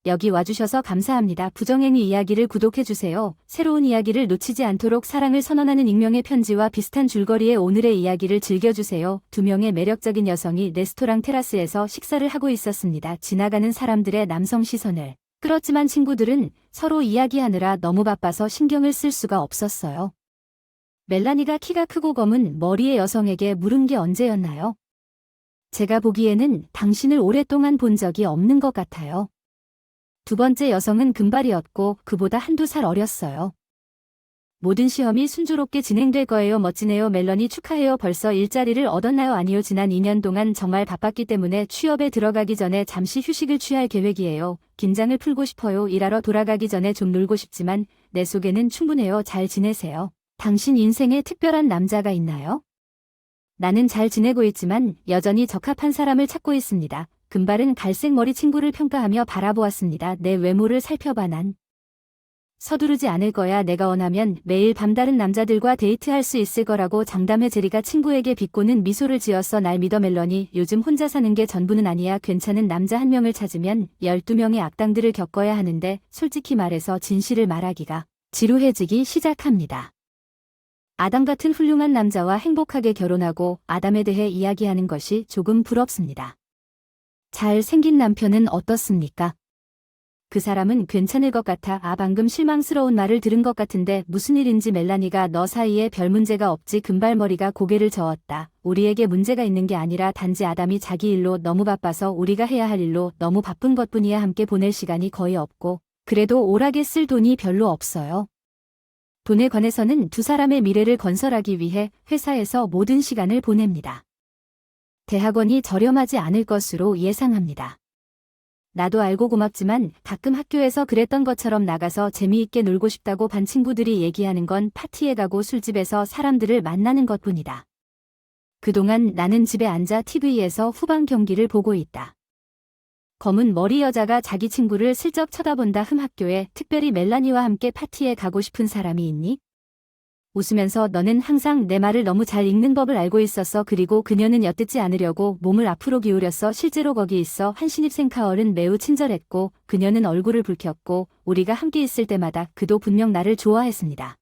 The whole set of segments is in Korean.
여기 와주셔서 감사합니다. 부정행위 이야기를 구독해주세요. 새로운 이야기를 놓치지 않도록 사랑을 선언하는 익명의 편지와 비슷한 줄거리의 오늘의 이야기를 즐겨주세요. 두 명의 매력적인 여성이 레스토랑 테라스에서 식사를 하고 있었습니다. 지나가는 사람들의 남성 시선을 끌었지만 친구들은 서로 이야기하느라 너무 바빠서 신경을 쓸 수가 없었어요. 멜라니가 키가 크고 검은 머리의 여성에게 물은 게 언제였나요? 제가 보기에는 당신을 오랫동안 본 적이 없는 것 같아요. 두 번째 여성은 금발이었고 그보다 한두 살 어렸어요. 모든 시험이 순조롭게 진행될 거예요. 멋지네요. 멜러니 축하해요. 벌써 일자리를 얻었나요? 아니요. 지난 2년 동안 정말 바빴기 때문에 취업에 들어가기 전에 잠시 휴식을 취할 계획이에요. 긴장을 풀고 싶어요. 일하러 돌아가기 전에 좀 놀고 싶지만 내 속에는 충분해요. 잘 지내세요. 당신 인생에 특별한 남자가 있나요? 나는 잘 지내고 있지만 여전히 적합한 사람을 찾고 있습니다. 금발은 갈색 머리 친구를 평가하며 바라보았습니다. 내 외모를 살펴봐. 난 서두르지 않을 거야. 내가 원하면 매일 밤다른 남자들과 데이트할 수 있을 거라고 장담해. 제리가 친구에게 비꼬는 미소를 지었어. 날 믿어 멜러니. 요즘 혼자 사는 게 전부는 아니야. 괜찮은 남자 한 명을 찾으면 12명의 악당들을 겪어야 하는데 솔직히 말해서 진실을 말하기가 지루해지기 시작합니다. 아담 같은 훌륭한 남자와 행복하게 결혼하고 아담에 대해 이야기하는 것이 조금 부럽습니다. 잘생긴 남편은 어떻습니까? 그 사람은 괜찮을 것 같아. 방금 실망스러운 말을 들은 것 같은데 무슨 일인지. 멜라니가 너 사이에 별 문제가 없지. 금발머리가 고개를 저었다. 우리에게 문제가 있는 게 아니라 단지 아담이 자기 일로 너무 바빠서 우리가 해야 할 일로 너무 바쁜 것뿐이야. 함께 보낼 시간이 거의 없고 그래도 오락에 쓸 돈이 별로 없어요. 돈에 관해서는 두 사람의 미래를 건설하기 위해 회사에서 모든 시간을 보냅니다. 대학원이 저렴하지 않을 것으로 예상합니다. 나도 알고 고맙지만 가끔 학교에서 그랬던 것처럼 나가서 재미있게 놀고 싶다고 반 친구들이 얘기하는 건 파티에 가고 술집에서 사람들을 만나는 것뿐이다. 그동안 나는 집에 앉아 TV에서 후반 경기를 보고 있다. 검은 머리 여자가 자기 친구를 슬쩍 쳐다본다. 학교에 특별히 멜라니와 함께 파티에 가고 싶은 사람이 있니? 웃으면서 너는 항상 내 말을 너무 잘 읽는 법을 알고 있었어. 그리고 그녀는 엿듣지 않으려고 몸을 앞으로 기울였어. 실제로 거기 있어. 한 신입생 카얼은 매우 친절했고 그녀는 얼굴을 붉혔고 우리가 함께 있을 때마다 그도 분명 나를 좋아했습니다.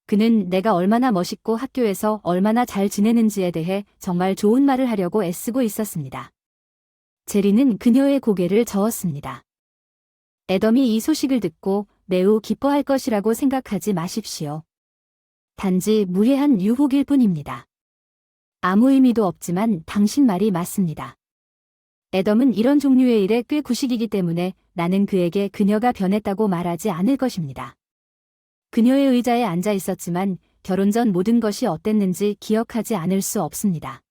그는 내가 얼마나 멋있고 학교에서 얼마나 잘 지내는지에 대해 정말 좋은 말을 하려고 애쓰고 있었습니다. 제리는 그녀의 고개를 저었습니다. 애덤이 이 소식을 듣고 매우 기뻐할 것이라고 생각하지 마십시오. 단지 무해한 유혹일 뿐입니다. 아무 의미도 없지만 당신 말이 맞습니다. 애덤은 이런 종류의 일에 꽤 구식이기 때문에 나는 그에게 그녀가 변했다고 말하지 않을 것입니다. 그녀의 의자에 앉아 있었지만 결혼 전 모든 것이 어땠는지 기억하지 않을 수 없습니다.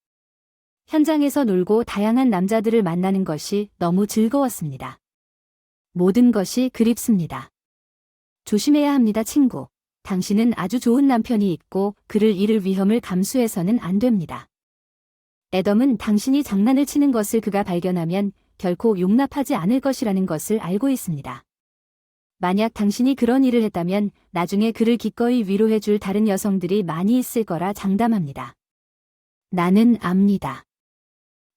현장에서 놀고 다양한 남자들을 만나는 것이 너무 즐거웠습니다. 모든 것이 그립습니다. 조심해야 합니다, 친구. 당신은 아주 좋은 남편이 있고 그를 잃을 위험을 감수해서는 안 됩니다. 애덤은 당신이 장난을 치는 것을 그가 발견하면 결코 용납하지 않을 것이라는 것을 알고 있습니다. 만약 당신이 그런 일을 했다면 나중에 그를 기꺼이 위로해 줄 다른 여성들이 많이 있을 거라 장담합니다. 나는 압니다.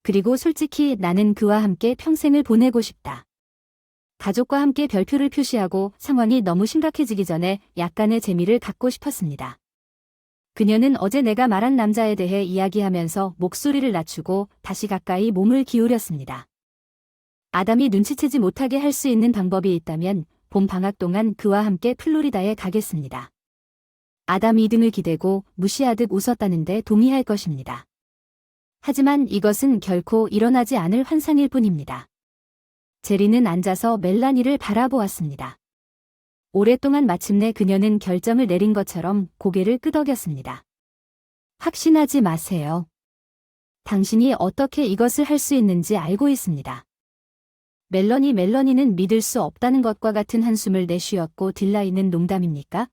그리고 솔직히 나는 그와 함께 평생을 보내고 싶다. 가족과 함께 별표를 표시하고 상황이 너무 심각해지기 전에 약간의 재미를 갖고 싶었습니다. 그녀는 어제 내가 말한 남자에 대해 이야기하면서 목소리를 낮추고 다시 가까이 몸을 기울였습니다. 아담이 눈치채지 못하게 할 수 있는 방법이 있다면 봄 방학 동안 그와 함께 플로리다에 가겠습니다. 아담이 등을 기대고 무시하듯 웃었다는데 동의할 것입니다. 하지만 이것은 결코 일어나지 않을 환상일 뿐입니다. 제리는 앉아서 멜라니를 바라보았습니다. 오랫동안 마침내 그녀는 결정을 내린 것처럼 고개를 끄덕였습니다. 확신하지 마세요. 당신이 어떻게 이것을 할 수 있는지 알고 있습니다. 멜러니는 믿을 수 없다는 것과 같은 한숨을 내쉬었고 딜라이는 농담입니까?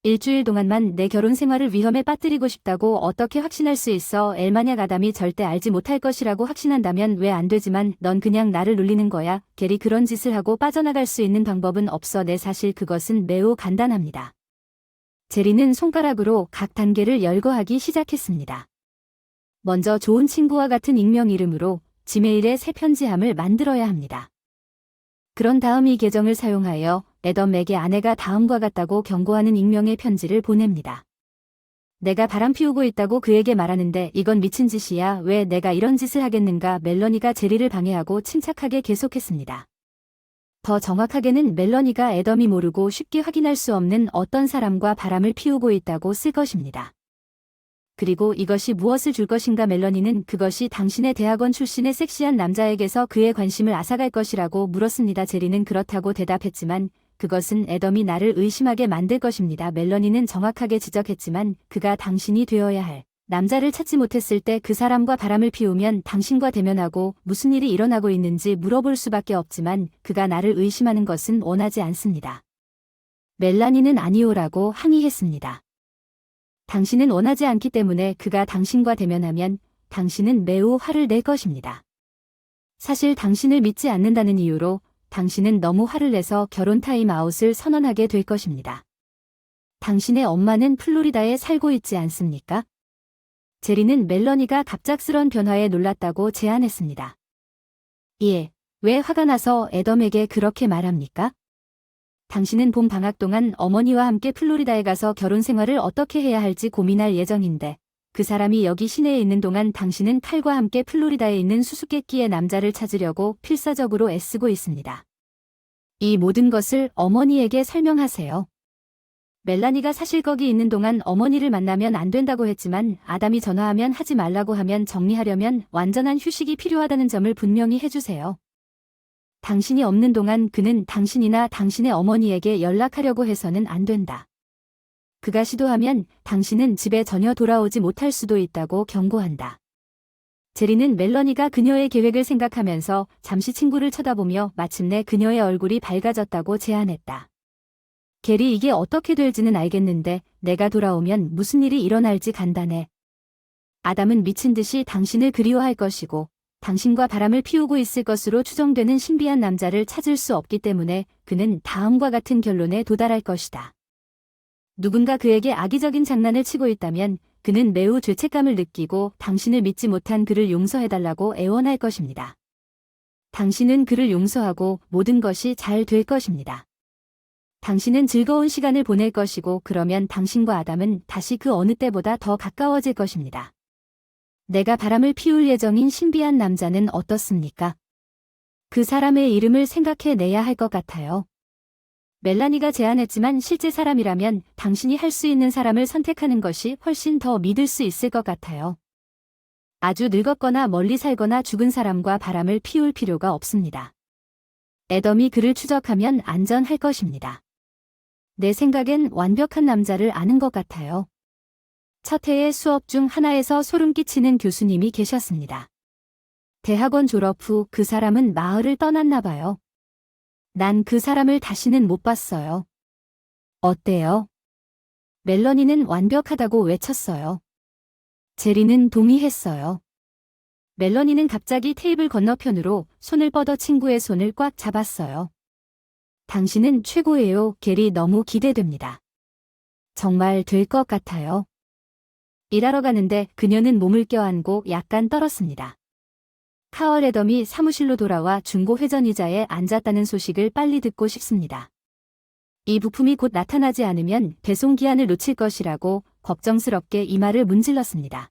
일주일 동안만 내 결혼 생활을 위험에 빠뜨리고 싶다고 어떻게 확신할 수 있어? 만약 아담이 절대 알지 못할 것이라고 확신한다면 왜 안 되지만 넌 그냥 나를 놀리는 거야. 게리 그런 짓을 하고 빠져나갈 수 있는 방법은 없어. 네, 사실 그것은 매우 간단합니다. 제리는 손가락으로 각 단계를 열거하기 시작했습니다. 먼저 좋은 친구와 같은 익명 이름으로 지메일에 새 편지함을 만들어야 합니다. 그런 다음 이 계정을 사용하여 애덤에게 아내가 다음과 같다고 경고하는 익명의 편지를 보냅니다. 내가 바람 피우고 있다고 그에게 말하는데 이건 미친 짓이야. 왜 내가 이런 짓을 하겠는가. 멜러니가 제리를 방해하고 침착하게 계속했습니다. 더 정확하게는 멜러니가 애덤이 모르고 쉽게 확인할 수 없는 어떤 사람과 바람을 피우고 있다고 쓸 것입니다. 그리고 이것이 무엇을 줄 것인가. 멜러니는 그것이 당신의 대학원 출신의 섹시한 남자에게서 그의 관심을 앗아갈 것이라고 물었습니다. 제리는 그렇다고 대답했지만 그것은 애덤이 나를 의심하게 만들 것입니다. 멜러니는 정확하게 지적했지만 그가 당신이 되어야 할 남자를 찾지 못했을 때 그 사람과 바람을 피우면 당신과 대면하고 무슨 일이 일어나고 있는지 물어볼 수밖에 없지만 그가 나를 의심하는 것은 원하지 않습니다. 멜라니는 아니오라고 항의했습니다. 당신은 원하지 않기 때문에 그가 당신과 대면하면 당신은 매우 화를 낼 것입니다. 사실 당신을 믿지 않는다는 이유로 당신은 너무 화를 내서 결혼 타임아웃을 선언하게 될 것입니다. 당신의 엄마는 플로리다에 살고 있지 않습니까? 제리는 멜러니가 갑작스런 변화에 놀랐다고 제안했습니다. 예, 왜 화가 나서 애덤에게 그렇게 말합니까? 당신은 봄 방학 동안 어머니와 함께 플로리다에 가서 결혼 생활을 어떻게 해야 할지 고민할 예정인데 그 사람이 여기 시내에 있는 동안 당신은 칼과 함께 플로리다에 있는 수수께끼의 남자를 찾으려고 필사적으로 애쓰고 있습니다. 이 모든 것을 어머니에게 설명하세요. 멜라니가 사실 거기 있는 동안 어머니를 만나면 안 된다고 했지만 아담이 전화하면 하지 말라고 하면 정리하려면 완전한 휴식이 필요하다는 점을 분명히 해주세요. 당신이 없는 동안 그는 당신이나 당신의 어머니에게 연락하려고 해서는 안 된다. 그가 시도하면 당신은 집에 전혀 돌아오지 못할 수도 있다고 경고한다. 제리는 멜러니가 그녀의 계획을 생각하면서 잠시 친구를 쳐다보며 마침내 그녀의 얼굴이 밝아졌다고 제안했다. 게리, 이게 어떻게 될지는 알겠는데 내가 돌아오면 무슨 일이 일어날지 간단해. 아담은 미친 듯이 당신을 그리워할 것이고 당신과 바람을 피우고 있을 것으로 추정되는 신비한 남자를 찾을 수 없기 때문에 그는 다음과 같은 결론에 도달할 것이다. 누군가 그에게 악의적인 장난을 치고 있다면 그는 매우 죄책감을 느끼고 당신을 믿지 못한 그를 용서해달라고 애원할 것입니다. 당신은 그를 용서하고 모든 것이 잘 될 것입니다. 당신은 즐거운 시간을 보낼 것이고 그러면 당신과 아담은 다시 그 어느 때보다 더 가까워질 것입니다. 내가 바람을 피울 예정인 신비한 남자는 어떻습니까? 그 사람의 이름을 생각해내야 할 것 같아요. 멜라니가 제안했지만 실제 사람이라면 당신이 할 수 있는 사람을 선택하는 것이 훨씬 더 믿을 수 있을 것 같아요. 아주 늙었거나 멀리 살거나 죽은 사람과 바람을 피울 필요가 없습니다. 애덤이 그를 추적하면 안전할 것입니다. 내 생각엔 완벽한 남자를 아는 것 같아요. 첫 해의 수업 중 하나에서 소름 끼치는 교수님이 계셨습니다. 대학원 졸업 후 그 사람은 마을을 떠났나 봐요. 난 그 사람을 다시는 못 봤어요. 어때요? 멜러니는 완벽하다고 외쳤어요. 제리는 동의했어요. 멜러니는 갑자기 테이블 건너편으로 손을 뻗어 친구의 손을 꽉 잡았어요. 당신은 최고예요. 게리, 너무 기대됩니다. 정말 될 것 같아요. 일하러 가는데 그녀는 몸을 껴안고 약간 떨었습니다. 카얼 애덤이 사무실로 돌아와 중고 회전의자에 앉았다는 소식을 빨리 듣고 싶습니다. 이 부품이 곧 나타나지 않으면 배송 기한을 놓칠 것이라고 걱정스럽게 이마를 문질렀습니다.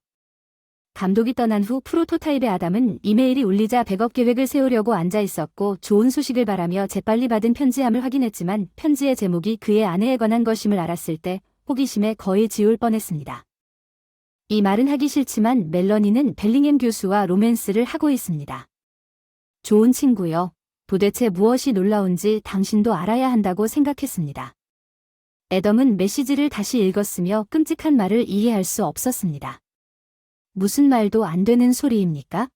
감독이 떠난 후 프로토타입의 아담은 이메일이 울리자 백업 계획을 세우려고 앉아 있었고 좋은 소식을 바라며 재빨리 받은 편지함을 확인했지만 편지의 제목이 그의 아내에 관한 것임을 알았을 때 호기심에 거의 지울 뻔했습니다. 이 말은 하기 싫지만 멜러니는 벨링햄 교수와 로맨스를 하고 있습니다. 좋은 친구요. 도대체 무엇이 놀라운지 당신도 알아야 한다고 생각했습니다. 애덤은 메시지를 다시 읽었으며 끔찍한 말을 이해할 수 없었습니다. 무슨 말도 안 되는 소리입니까?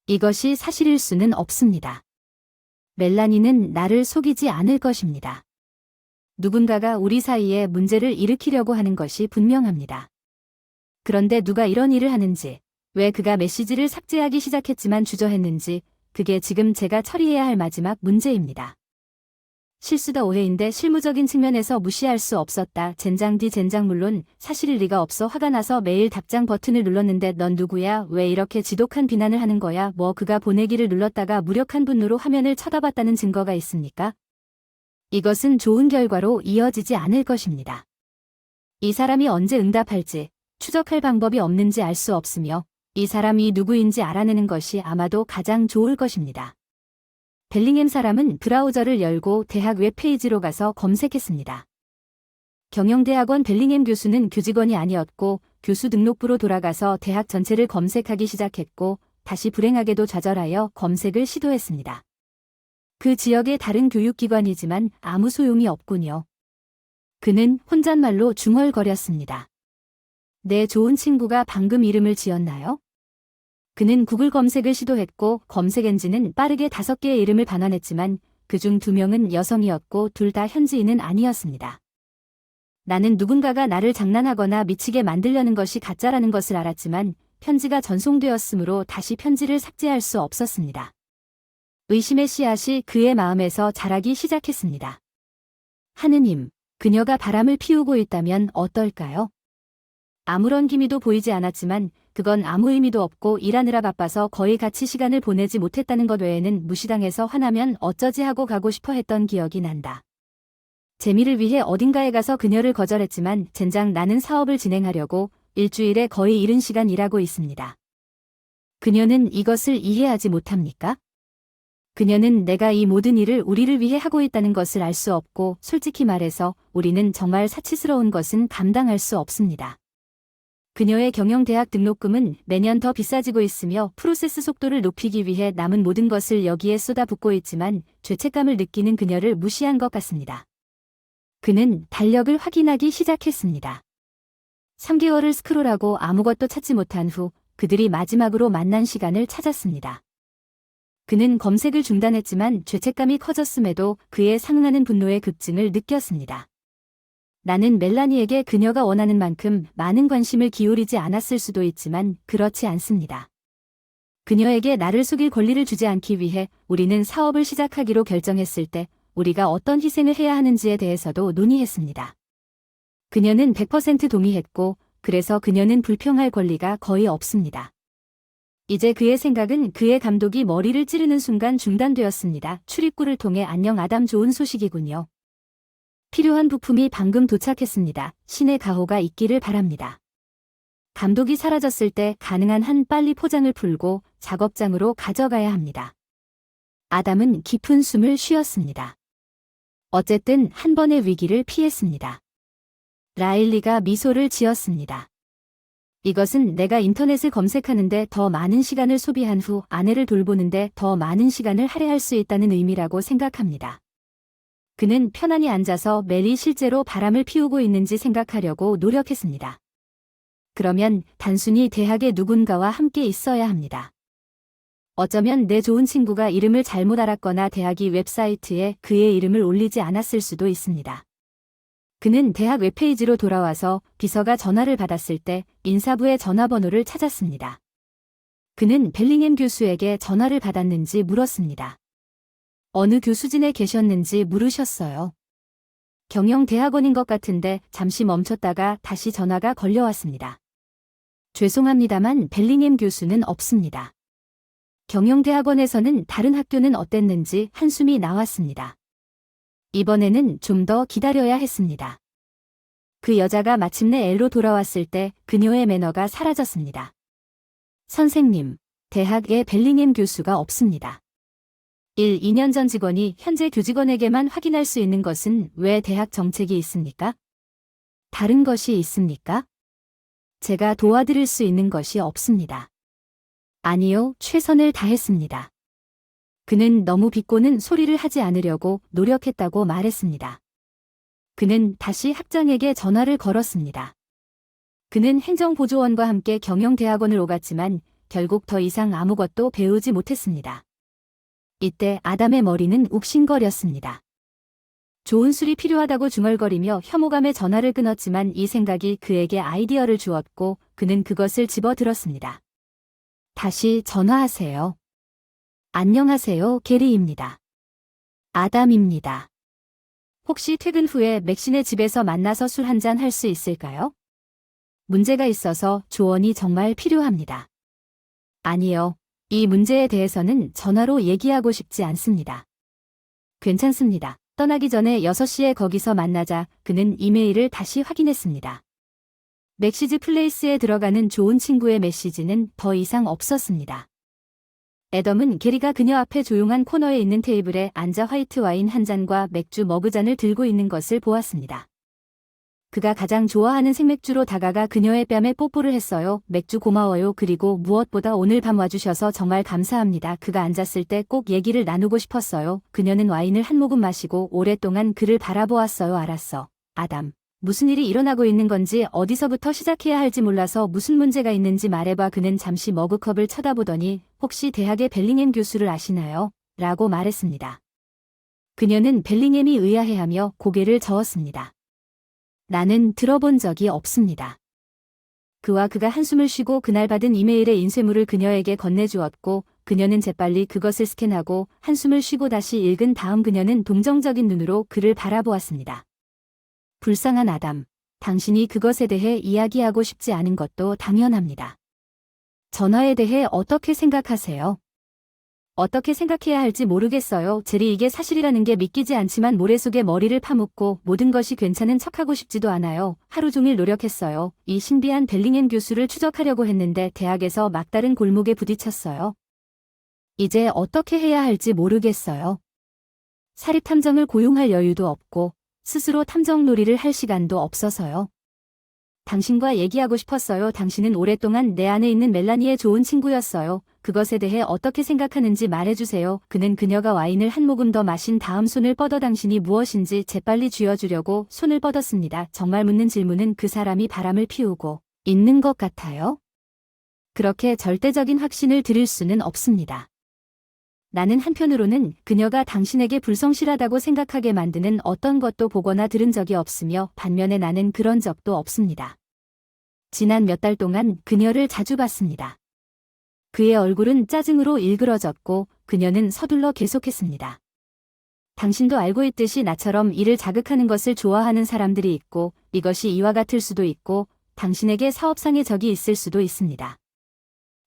이것이 사실일 수는 없습니다. 멜라니는 나를 속이지 않을 것입니다. 누군가가 우리 사이에 문제를 일으키려고 하는 것이 분명합니다. 그런데 누가 이런 일을 하는지, 왜 그가 메시지를 삭제하기 시작했지만 주저했는지, 그게 지금 제가 처리해야 할 마지막 문제입니다. 실수다 오해인데 실무적인 측면에서 무시할 수 없었다. 젠장 뒤 젠장 물론 사실일 리가 없어. 화가 나서 매일 답장 버튼을 눌렀는데 넌 누구야? 왜 이렇게 지독한 비난을 하는 거야? 뭐 그가 보내기를 눌렀다가 무력한 분노로 화면을 쳐다봤다는 증거가 있습니까? 이것은 좋은 결과로 이어지지 않을 것입니다. 이 사람이 언제 응답할지 추적할 방법이 없는지 알 수 없으며 이 사람이 누구인지 알아내는 것이 아마도 가장 좋을 것입니다. 벨링햄 사람은 브라우저를 열고 대학 웹페이지로 가서 검색했습니다. 경영대학원 벨링햄 교수는 교직원이 아니었고 교수 등록부로 돌아가서 대학 전체를 검색하기 시작했고 다시 불행하게도 좌절하여 검색을 시도했습니다. 그 지역의 다른 교육기관이지만 아무 소용이 없군요. 그는 혼잣말로 중얼거렸습니다. 내 좋은 친구가 방금 이름을 지었나요? 그는 구글 검색을 시도했고 검색 엔진은 빠르게 5개의 이름을 반환했지만 그중 2명은 여성이었고 둘 다 현지인은 아니었습니다. 나는 누군가가 나를 장난하거나 미치게 만들려는 것이 가짜라는 것을 알았지만 편지가 전송되었으므로 다시 편지를 삭제할 수 없었습니다. 의심의 씨앗이 그의 마음에서 자라기 시작했습니다. 하느님, 그녀가 바람을 피우고 있다면 어떨까요? 아무런 기미도 보이지 않았지만 그건 아무 의미도 없고 일하느라 바빠서 거의 같이 시간을 보내지 못했다는 것 외에는 무시당해서 화나면 어쩌지 하고 가고 싶어 했던 기억이 난다. 재미를 위해 어딘가에 가서 그녀를 거절했지만 젠장 나는 사업을 진행하려고 일주일에 거의 이른 시간 일하고 있습니다. 그녀는 이것을 이해하지 못합니까? 그녀는 내가 이 모든 일을 우리를 위해 하고 있다는 것을 알 수 없고 솔직히 말해서 우리는 정말 사치스러운 것은 감당할 수 없습니다. 그녀의 경영대학 등록금은 매년 더 비싸지고 있으며 프로세스 속도를 높이기 위해 남은 모든 것을 여기에 쏟아붓고 있지만 죄책감을 느끼는 그녀를 무시한 것 같습니다. 그는 달력을 확인하기 시작했습니다. 3개월을 스크롤하고 아무것도 찾지 못한 후 그들이 마지막으로 만난 시간을 찾았습니다. 그는 검색을 중단했지만 죄책감이 커졌음에도 그에 상응하는 분노의 급증을 느꼈습니다. 나는 멜라니에게 그녀가 원하는 만큼 많은 관심을 기울이지 않았을 수도 있지만 그렇지 않습니다. 그녀에게 나를 속일 권리를 주지 않기 위해 우리는 사업을 시작하기로 결정했을 때 우리가 어떤 희생을 해야 하는지에 대해서도 논의했습니다. 그녀는 100% 동의했고 그래서 그녀는 불평할 권리가 거의 없습니다. 이제 그의 생각은 그의 감독이 머리를 찌르는 순간 중단되었습니다. 출입구를 통해 안녕 아담 좋은 소식이군요. 필요한 부품이 방금 도착했습니다. 신의 가호가 있기를 바랍니다. 감독이 사라졌을 때 가능한 한 빨리 포장을 풀고 작업장으로 가져가야 합니다. 아담은 깊은 숨을 쉬었습니다. 어쨌든 한 번의 위기를 피했습니다. 라일리가 미소를 지었습니다. 이것은 내가 인터넷을 검색하는데 더 많은 시간을 소비한 후 아내를 돌보는데 더 많은 시간을 할애할 수 있다는 의미라고 생각합니다. 그는 편안히 앉아서 멜이 실제로 바람을 피우고 있는지 생각하려고 노력했습니다. 그러면 단순히 대학의 누군가와 함께 있어야 합니다. 어쩌면 내 좋은 친구가 이름을 잘못 알았거나 대학이 웹사이트에 그의 이름을 올리지 않았을 수도 있습니다. 그는 대학 웹페이지로 돌아와서 비서가 전화를 받았을 때 인사부의 전화번호를 찾았습니다. 그는 벨링햄 교수에게 전화를 받았는지 물었습니다. 어느 교수진에 계셨는지 물으셨어요. 경영대학원인 것 같은데 잠시 멈췄다가 다시 전화가 걸려왔습니다. 죄송합니다만 벨링햄 교수는 없습니다. 경영대학원에서는 다른 학교는 어땠는지 한숨이 나왔습니다. 이번에는 좀 더 기다려야 했습니다. 그 여자가 마침내 엘로 돌아왔을 때 그녀의 매너가 사라졌습니다. 선생님, 대학에 벨링햄 교수가 없습니다. 2년 전 직원이 현재 교직원에게만 확인할 수 있는 것은 왜 대학 정책이 있습니까? 다른 것이 있습니까? 제가 도와드릴 수 있는 것이 없습니다. 아니요, 최선을 다했습니다. 그는 너무 비꼬는 소리를 하지 않으려고 노력했다고 말했습니다. 그는 다시 학장에게 전화를 걸었습니다. 그는 행정보조원과 함께 경영대학원을 오갔지만 결국 더 이상 아무것도 배우지 못했습니다. 이때 아담의 머리는 욱신거렸습니다. 좋은 술이 필요하다고 중얼거리며 혐오감에 전화를 끊었지만 이 생각이 그에게 아이디어를 주었고 그는 그것을 집어들었습니다. 다시 전화하세요. 안녕하세요, 게리입니다. 아담입니다. 혹시 퇴근 후에 맥신의 집에서 만나서 술 한잔 할 수 있을까요? 문제가 있어서 조언이 정말 필요합니다. 아니요. 이 문제에 대해서는 전화로 얘기하고 싶지 않습니다. 괜찮습니다. 떠나기 전에 6시에 거기서 만나자. 그는 이메일을 다시 확인했습니다. 맥시즈 플레이스에 들어가는 좋은 친구의 메시지는 더 이상 없었습니다. 애덤은 게리가 그녀 앞에 조용한 코너에 있는 테이블에 앉아 화이트 와인 한 잔과 맥주 머그잔을 들고 있는 것을 보았습니다. 그가 가장 좋아하는 생맥주로 다가가 그녀의 뺨에 뽀뽀를 했어요. 맥주 고마워요. 그리고 무엇보다 오늘 밤 와주셔서 정말 감사합니다. 그가 앉았을 때 꼭 얘기를 나누고 싶었어요. 그녀는 와인을 한 모금 마시고 오랫동안 그를 바라보았어요. 알았어. 아담. 무슨 일이 일어나고 있는 건지 어디서부터 시작해야 할지 몰라서 무슨 문제가 있는지 말해봐. 그는 잠시 머그컵을 쳐다보더니 혹시 대학의 벨링햄 교수를 아시나요? 라고 말했습니다. 그녀는 벨링햄이 의아해하며 고개를 저었습니다. 나는 들어본 적이 없습니다. 그가 한숨을 쉬고 그날 받은 이메일의 인쇄물을 그녀에게 건네주었고 그녀는 재빨리 그것을 스캔하고 한숨을 쉬고 다시 읽은 다음 그녀는 동정적인 눈으로 그를 바라보았습니다. 불쌍한 아담, 당신이 그것에 대해 이야기하고 싶지 않은 것도 당연합니다. 전화에 대해 어떻게 생각하세요? 어떻게 생각해야 할지 모르겠어요. 제리 이게 사실이라는 게 믿기지 않지만 모래 속에 머리를 파묻고 모든 것이 괜찮은 척하고 싶지도 않아요. 하루 종일 노력했어요. 이 신비한 벨링햄 교수를 추적하려고 했는데 대학에서 막다른 골목에 부딪혔어요. 이제 어떻게 해야 할지 모르겠어요. 사립탐정을 고용할 여유도 없고 스스로 탐정놀이를 할 시간도 없어서요. 당신과 얘기하고 싶었어요. 당신은 오랫동안 내 안에 있는 멜라니의 좋은 친구였어요. 그것에 대해 어떻게 생각하는지 말해주세요. 그는 그녀가 와인을 한 모금 더 마신 다음 손을 뻗어 당신이 무엇인지 재빨리 쥐어주려고 손을 뻗었습니다. 정말 묻는 질문은 그 사람이 바람을 피우고 있는 것 같아요. 그렇게 절대적인 확신을 드릴 수는 없습니다. 나는 한편으로는 그녀가 당신에게 불성실하다고 생각하게 만드는 어떤 것도 보거나 들은 적이 없으며 반면에 나는 그런 적도 없습니다. 지난 몇 달 동안 그녀를 자주 봤습니다. 그의 얼굴은 짜증으로 일그러졌고 그녀는 서둘러 계속했습니다. 당신도 알고 있듯이 나처럼 이를 자극하는 것을 좋아하는 사람들이 있고 이것이 이와 같을 수도 있고 당신에게 사업상의 적이 있을 수도 있습니다.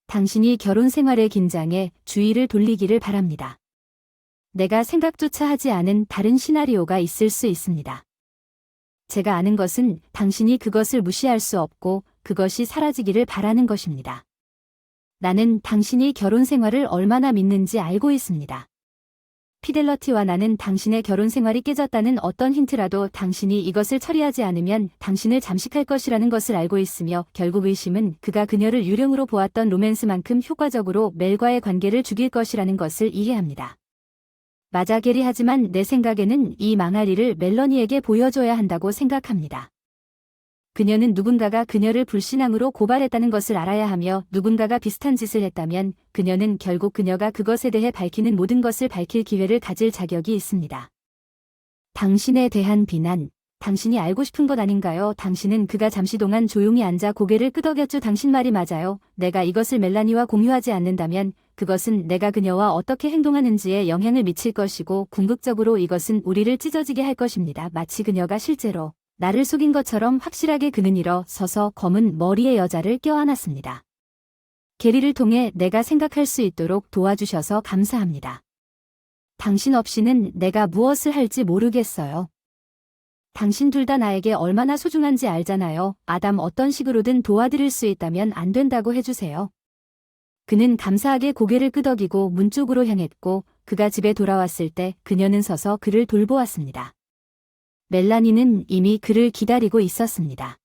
당신이 결혼 생활에 긴장해 주의를 돌리기를 바랍니다. 내가 생각조차 하지 않은 다른 시나리오가 있을 수 있습니다. 제가 아는 것은 당신이 그것을 무시할 수 없고 그것이 사라지기를 바라는 것입니다. 나는 당신이 결혼 생활을 얼마나 믿는지 알고 있습니다. 피델러티와 나는 당신의 결혼 생활이 깨졌다는 어떤 힌트라도 당신이 이것을 처리하지 않으면 당신을 잠식할 것이라는 것을 알고 있으며 결국 의심은 그가 그녀를 유령으로 보았던 로맨스만큼 효과적으로 멜과의 관계를 죽일 것이라는 것을 이해합니다. 맞아 게리 하지만 내 생각에는 이 망할 일을 멜러니에게 보여줘야 한다고 생각합니다. 그녀는 누군가가 그녀를 불신앙으로 고발했다는 것을 알아야 하며 누군가가 비슷한 짓을 했다면 그녀는 결국 그녀가 그것에 대해 밝히는 모든 것을 밝힐 기회를 가질 자격이 있습니다. 당신에 대한 비난, 당신이 알고 싶은 것 아닌가요? 당신은 그가 잠시 동안 조용히 앉아 고개를 끄덕였죠. 당신 말이 맞아요. 내가 이것을 멜라니와 공유하지 않는다면 그것은 내가 그녀와 어떻게 행동하는지에 영향을 미칠 것이고 궁극적으로 이것은 우리를 찢어지게 할 것입니다. 마치 그녀가 실제로 나를 속인 것처럼 확실하게 그는 일어서서 검은 머리의 여자를 껴안았습니다. 게리를 통해 내가 생각할 수 있도록 도와주셔서 감사합니다. 당신 없이는 내가 무엇을 할지 모르겠어요. 당신 둘 다 나에게 얼마나 소중한지 알잖아요. 아담 어떤 식으로든 도와드릴 수 있다면 안 된다고 해주세요. 그는 감사하게 고개를 끄덕이고 문 쪽으로 향했고 그가 집에 돌아왔을 때 그녀는 서서 그를 돌보았습니다. 멜라니는 이미 그를 기다리고 있었습니다.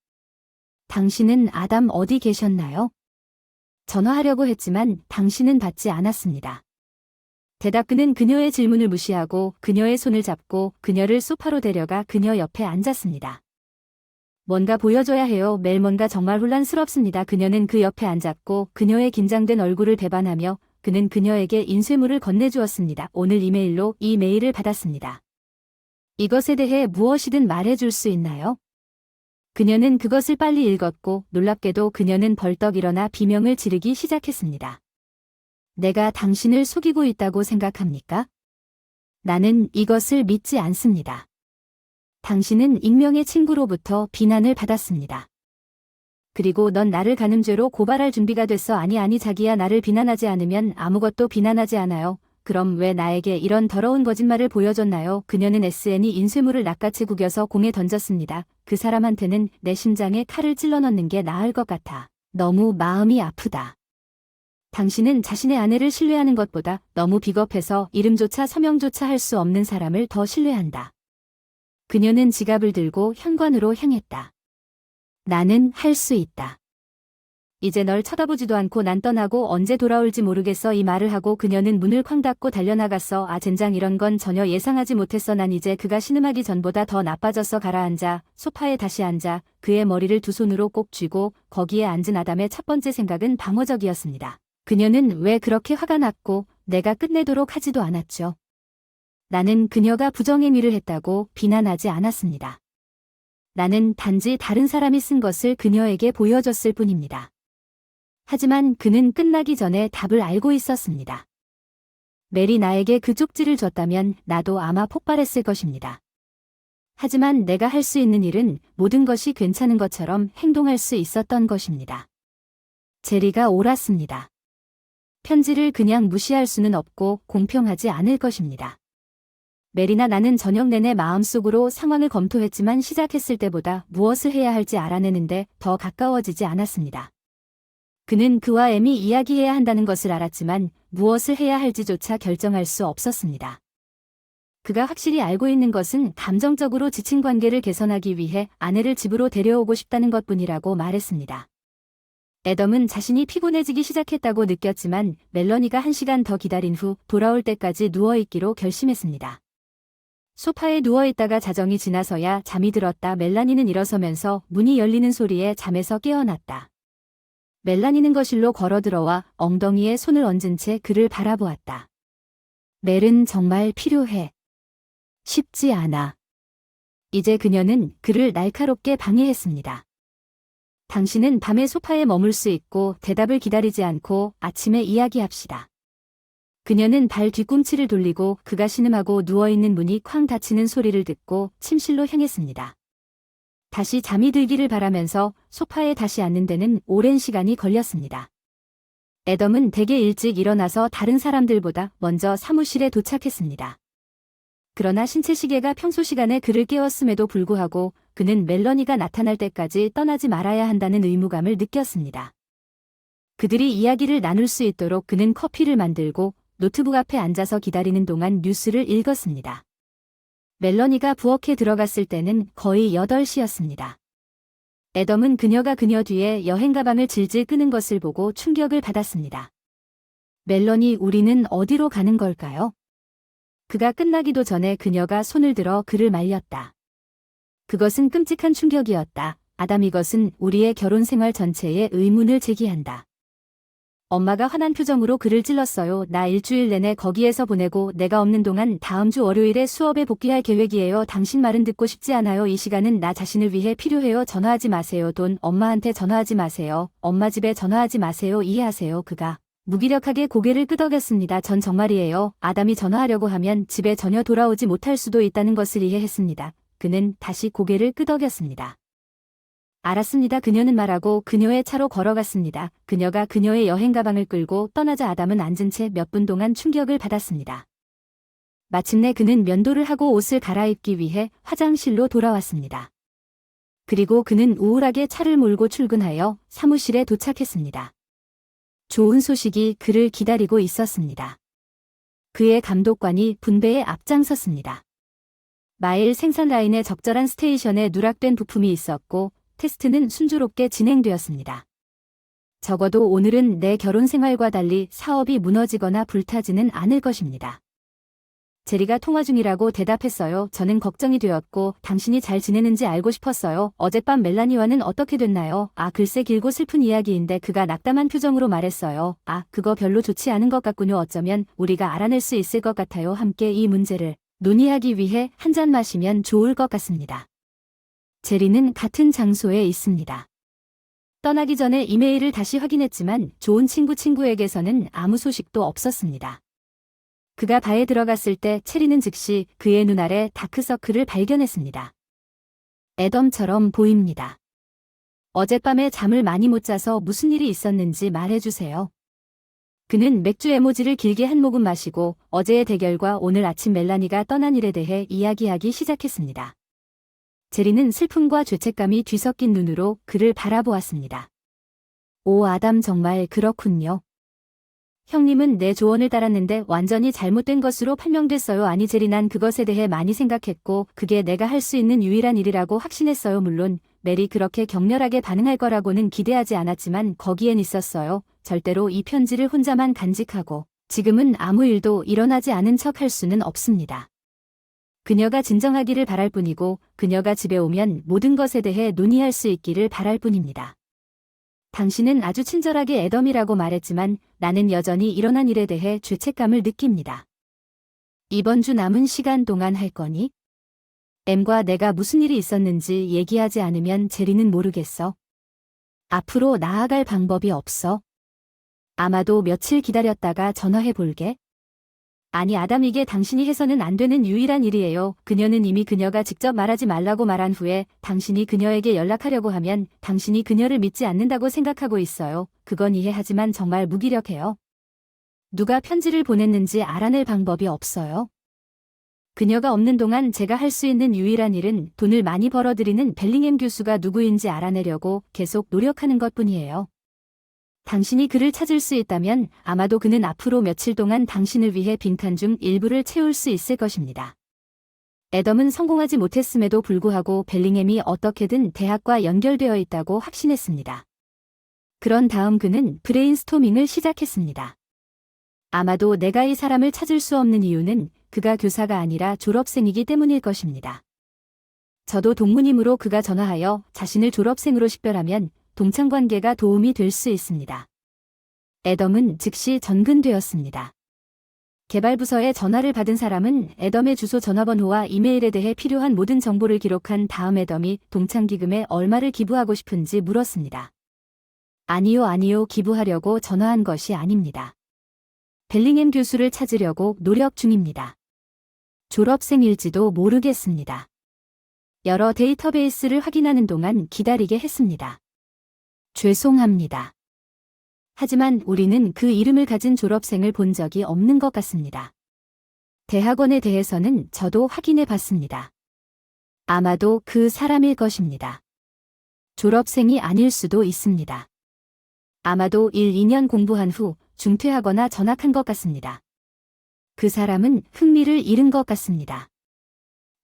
당신은 아담 어디 계셨나요? 전화하려고 했지만 당신은 받지 않았습니다. 대답 그는 그녀의 질문을 무시하고 그녀의 손을 잡고 그녀를 소파로 데려가 그녀 옆에 앉았습니다. 뭔가 보여줘야 해요. 멜 뭔가 정말 혼란스럽습니다. 그녀는 그 옆에 앉았고 그녀의 긴장된 얼굴을 배반하며 그는 그녀에게 인쇄물을 건네주었습니다. 오늘 이메일로 이 메일을 받았습니다. 이것에 대해 무엇이든 말해줄 수 있나요? 그녀는 그것을 빨리 읽었고 놀랍게도 그녀는 벌떡 일어나 비명을 지르기 시작했습니다. 내가 당신을 속이고 있다고 생각합니까? 나는 이것을 믿지 않습니다. 당신은 익명의 친구로부터 비난을 받았습니다. 그리고 넌 나를 간음죄로 고발할 준비가 됐어. 아니 자기야, 나를 비난하지 않으면 아무것도 비난하지 않아요. 그럼 왜 나에게 이런 더러운 거짓말을 보여줬나요? 그녀는 SN이 인쇄물을 낚아채 구겨서 공에 던졌습니다. 그 사람한테는 내 심장에 칼을 찔러 넣는 게 나을 것 같아. 너무 마음이 아프다. 당신은 자신의 아내를 신뢰하는 것보다 너무 비겁해서 이름조차 서명조차 할 수 없는 사람을 더 신뢰한다. 그녀는 지갑을 들고 현관으로 향했다. 나는 할 수 있다. 이제 널 쳐다보지도 않고 난 떠나고 언제 돌아올지 모르겠어. 이 말을 하고 그녀는 문을 쾅 닫고 달려나갔어. 아 젠장, 이런 건 전혀 예상하지 못했어. 난 이제 그가 신음하기 전보다 더 나빠졌어. 가라앉아. 소파에 다시 앉아 그의 머리를 두 손으로 꼭 쥐고 거기에 앉은 아담의 첫 번째 생각은 방어적이었습니다. 그녀는 왜 그렇게 화가 났고 내가 끝내도록 하지도 않았죠. 나는 그녀가 부정행위를 했다고 비난하지 않았습니다. 나는 단지 다른 사람이 쓴 것을 그녀에게 보여줬을 뿐입니다. 하지만 그는 끝나기 전에 답을 알고 있었습니다. 멜이 나에게 그 쪽지를 줬다면 나도 아마 폭발했을 것입니다. 하지만 내가 할 수 있는 일은 모든 것이 괜찮은 것처럼 행동할 수 있었던 것입니다. 제리가 옳았습니다. 편지를 그냥 무시할 수는 없고 공평하지 않을 것입니다. 멜이나 나는 저녁 내내 마음속으로 상황을 검토했지만 시작했을 때보다 무엇을 해야 할지 알아내는데 더 가까워지지 않았습니다. 그는 그와 엠이 이야기해야 한다는 것을 알았지만 무엇을 해야 할지조차 결정할 수 없었습니다. 그가 확실히 알고 있는 것은 감정적으로 지친 관계를 개선하기 위해 아내를 집으로 데려오고 싶다는 것뿐이라고 말했습니다. 애덤은 자신이 피곤해지기 시작했다고 느꼈지만 멜러니가 1시간 더 기다린 후 돌아올 때까지 누워있기로 결심했습니다. 소파에 누워있다가 자정이 지나서야 잠이 들었다. 멜라니는 일어서면서 문이 열리는 소리에 잠에서 깨어났다. 멜라니는 거실로 걸어들어와 엉덩이에 손을 얹은 채 그를 바라보았다. 멜은 정말 필요해. 쉽지 않아. 이제 그녀는 그를 날카롭게 방해했습니다. 당신은 밤에 소파에 머물 수 있고 대답을 기다리지 않고 아침에 이야기합시다. 그녀는 발 뒤꿈치를 돌리고 그가 신음하고 누워있는 문이 쾅 닫히는 소리를 듣고 침실로 향했습니다. 다시 잠이 들기를 바라면서 소파에 다시 앉는 데는 오랜 시간이 걸렸습니다. 애덤은 되게 일찍 일어나서 다른 사람들보다 먼저 사무실에 도착했습니다. 그러나 신체 시계가 평소 시간에 그를 깨웠음에도 불구하고 그는 멜러니가 나타날 때까지 떠나지 말아야 한다는 의무감을 느꼈습니다. 그들이 이야기를 나눌 수 있도록 그는 커피를 만들고 노트북 앞에 앉아서 기다리는 동안 뉴스를 읽었습니다. 멜러니가 부엌에 들어갔을 때는 거의 8시였습니다. 애덤은 그녀가 그녀 뒤에 여행 가방을 질질 끄는 것을 보고 충격을 받았습니다. 멜러니, 우리는 어디로 가는 걸까요? 그가 끝나기도 전에 그녀가 손을 들어 그를 말렸다. 그것은 끔찍한 충격이었다. 아담, 이것은 우리의 결혼 생활 전체에 의문을 제기한다. 엄마가 화난 표정으로 그를 찔렀어요. 나 일주일 내내 거기에서 보내고 내가 없는 동안 다음 주 월요일에 수업에 복귀할 계획이에요. 당신 말은 듣고 싶지 않아요. 이 시간은 나 자신을 위해 필요해요. 전화하지 마세요. 엄마한테 전화하지 마세요. 엄마 집에 전화하지 마세요. 이해하세요. 그가 무기력하게 고개를 끄덕였습니다. 전 정말이에요. 아담이 전화하려고 하면 집에 전혀 돌아오지 못할 수도 있다는 것을 이해했습니다. 그는 다시 고개를 끄덕였습니다. 알았습니다. 그녀는 말하고 그녀의 차로 걸어갔습니다. 그녀가 그녀의 여행 가방을 끌고 떠나자 아담은 앉은 채 몇 분 동안 충격을 받았습니다. 마침내 그는 면도를 하고 옷을 갈아입기 위해 화장실로 돌아왔습니다. 그리고 그는 우울하게 차를 몰고 출근하여 사무실에 도착했습니다. 좋은 소식이 그를 기다리고 있었습니다. 그의 감독관이 분배에 앞장섰습니다. 마일 생산 라인의 적절한 스테이션에 누락된 부품이 있었고 테스트는 순조롭게 진행되었습니다. 적어도 오늘은 내 결혼 생활과 달리 사업이 무너지거나 불타지는 않을 것입니다. 제리가 통화 중이라고 대답했어요. 저는 걱정이 되었고 당신이 잘 지내는지 알고 싶었어요. 어젯밤 멜라니와는 어떻게 됐나요? 글쎄, 길고 슬픈 이야기인데 그가 낙담한 표정으로 말했어요. 그거 별로 좋지 않은 것 같군요. 어쩌면 우리가 알아낼 수 있을 것 같아요. 함께 이 문제를 논의하기 위해 한 잔 마시면 좋을 것 같습니다. 제리는 같은 장소에 있습니다. 떠나기 전에 이메일을 다시 확인했지만 좋은 친구에게서는 아무 소식도 없었습니다. 그가 바에 들어갔을 때 체리는 즉시 그의 눈 아래 다크서클을 발견했습니다. 애덤처럼 보입니다. 어젯밤에 잠을 많이 못 자서 무슨 일이 있었는지 말해주세요. 그는 맥주 에모지를 길게 한 모금 마시고 어제의 대결과 오늘 아침 멜라니가 떠난 일에 대해 이야기하기 시작했습니다. 제리는 슬픔과 죄책감이 뒤섞인 눈으로 그를 바라보았습니다. 오, 아담, 정말 그렇군요. 형님은 내 조언을 따랐는데 완전히 잘못된 것으로 판명됐어요. 아니 제리, 난 그것에 대해 많이 생각했고 그게 내가 할 수 있는 유일한 일이라고 확신했어요. 물론 멜이 그렇게 격렬하게 반응할 거라고는 기대하지 않았지만 거기엔 있었어요. 절대로 이 편지를 혼자만 간직하고 지금은 아무 일도 일어나지 않은 척 할 수는 없습니다. 그녀가 진정하기를 바랄 뿐이고 그녀가 집에 오면 모든 것에 대해 논의할 수 있기를 바랄 뿐입니다. 당신은 아주 친절하게 애덤이라고 말했지만 나는 여전히 일어난 일에 대해 죄책감을 느낍니다. 이번 주 남은 시간 동안 할 거니? M과 내가 무슨 일이 있었는지 얘기하지 않으면 제리는 모르겠어. 앞으로 나아갈 방법이 없어. 아마도 며칠 기다렸다가 전화해 볼게. 아니 아담, 이게 당신이 해서는 안 되는 유일한 일이에요. 그녀는 이미 그녀가 직접 말하지 말라고 말한 후에 당신이 그녀에게 연락하려고 하면 당신이 그녀를 믿지 않는다고 생각하고 있어요. 그건 이해하지만 정말 무기력해요. 누가 편지를 보냈는지 알아낼 방법이 없어요. 그녀가 없는 동안 제가 할 수 있는 유일한 일은 돈을 많이 벌어들이는 벨링햄 교수가 누구인지 알아내려고 계속 노력하는 것뿐이에요. 당신이 그를 찾을 수 있다면 아마도 그는 앞으로 며칠 동안 당신을 위해 빈칸 중 일부를 채울 수 있을 것입니다. 애덤은 성공하지 못했음에도 불구하고 벨링햄이 어떻게든 대학과 연결되어 있다고 확신했습니다. 그런 다음 그는 브레인스토밍을 시작했습니다. 아마도 내가 이 사람을 찾을 수 없는 이유는 그가 교사가 아니라 졸업생이기 때문일 것입니다. 저도 동문이므로 그가 전화하여 자신을 졸업생으로 식별하면 동창관계가 도움이 될 수 있습니다. 애덤은 즉시 전근되었습니다. 개발부서에 전화를 받은 사람은 애덤의 주소, 전화번호와 이메일에 대해 필요한 모든 정보를 기록한 다음 애덤이 동창기금에 얼마를 기부하고 싶은지 물었습니다. 아니요, 기부하려고 전화한 것이 아닙니다. 벨링햄 교수를 찾으려고 노력 중입니다. 졸업생일지도 모르겠습니다. 여러 데이터베이스를 확인하는 동안 기다리게 했습니다. 죄송합니다. 하지만 우리는 그 이름을 가진 졸업생을 본 적이 없는 것 같습니다. 대학원에 대해서는 저도 확인해 봤습니다. 아마도 그 사람일 것입니다. 졸업생이 아닐 수도 있습니다. 아마도 1-2년 공부한 후 중퇴하거나 전학한 것 같습니다. 그 사람은 흥미를 잃은 것 같습니다.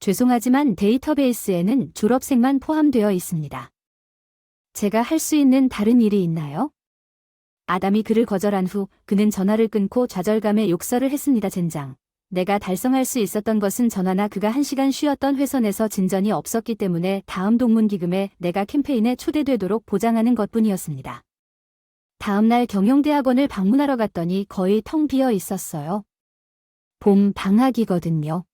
죄송하지만 데이터베이스에는 졸업생만 포함되어 있습니다. 제가 할 수 있는 다른 일이 있나요? 아담이 그를 거절한 후 그는 전화를 끊고 좌절감에 욕설을 했습니다. 젠장. 내가 달성할 수 있었던 것은 전화나 그가 1시간 쉬었던 회선에서 진전이 없었기 때문에 다음 동문기금에 내가 캠페인에 초대되도록 보장하는 것뿐이었습니다. 다음 날 경영대학원을 방문하러 갔더니 거의 텅 비어 있었어요. 봄 방학이거든요.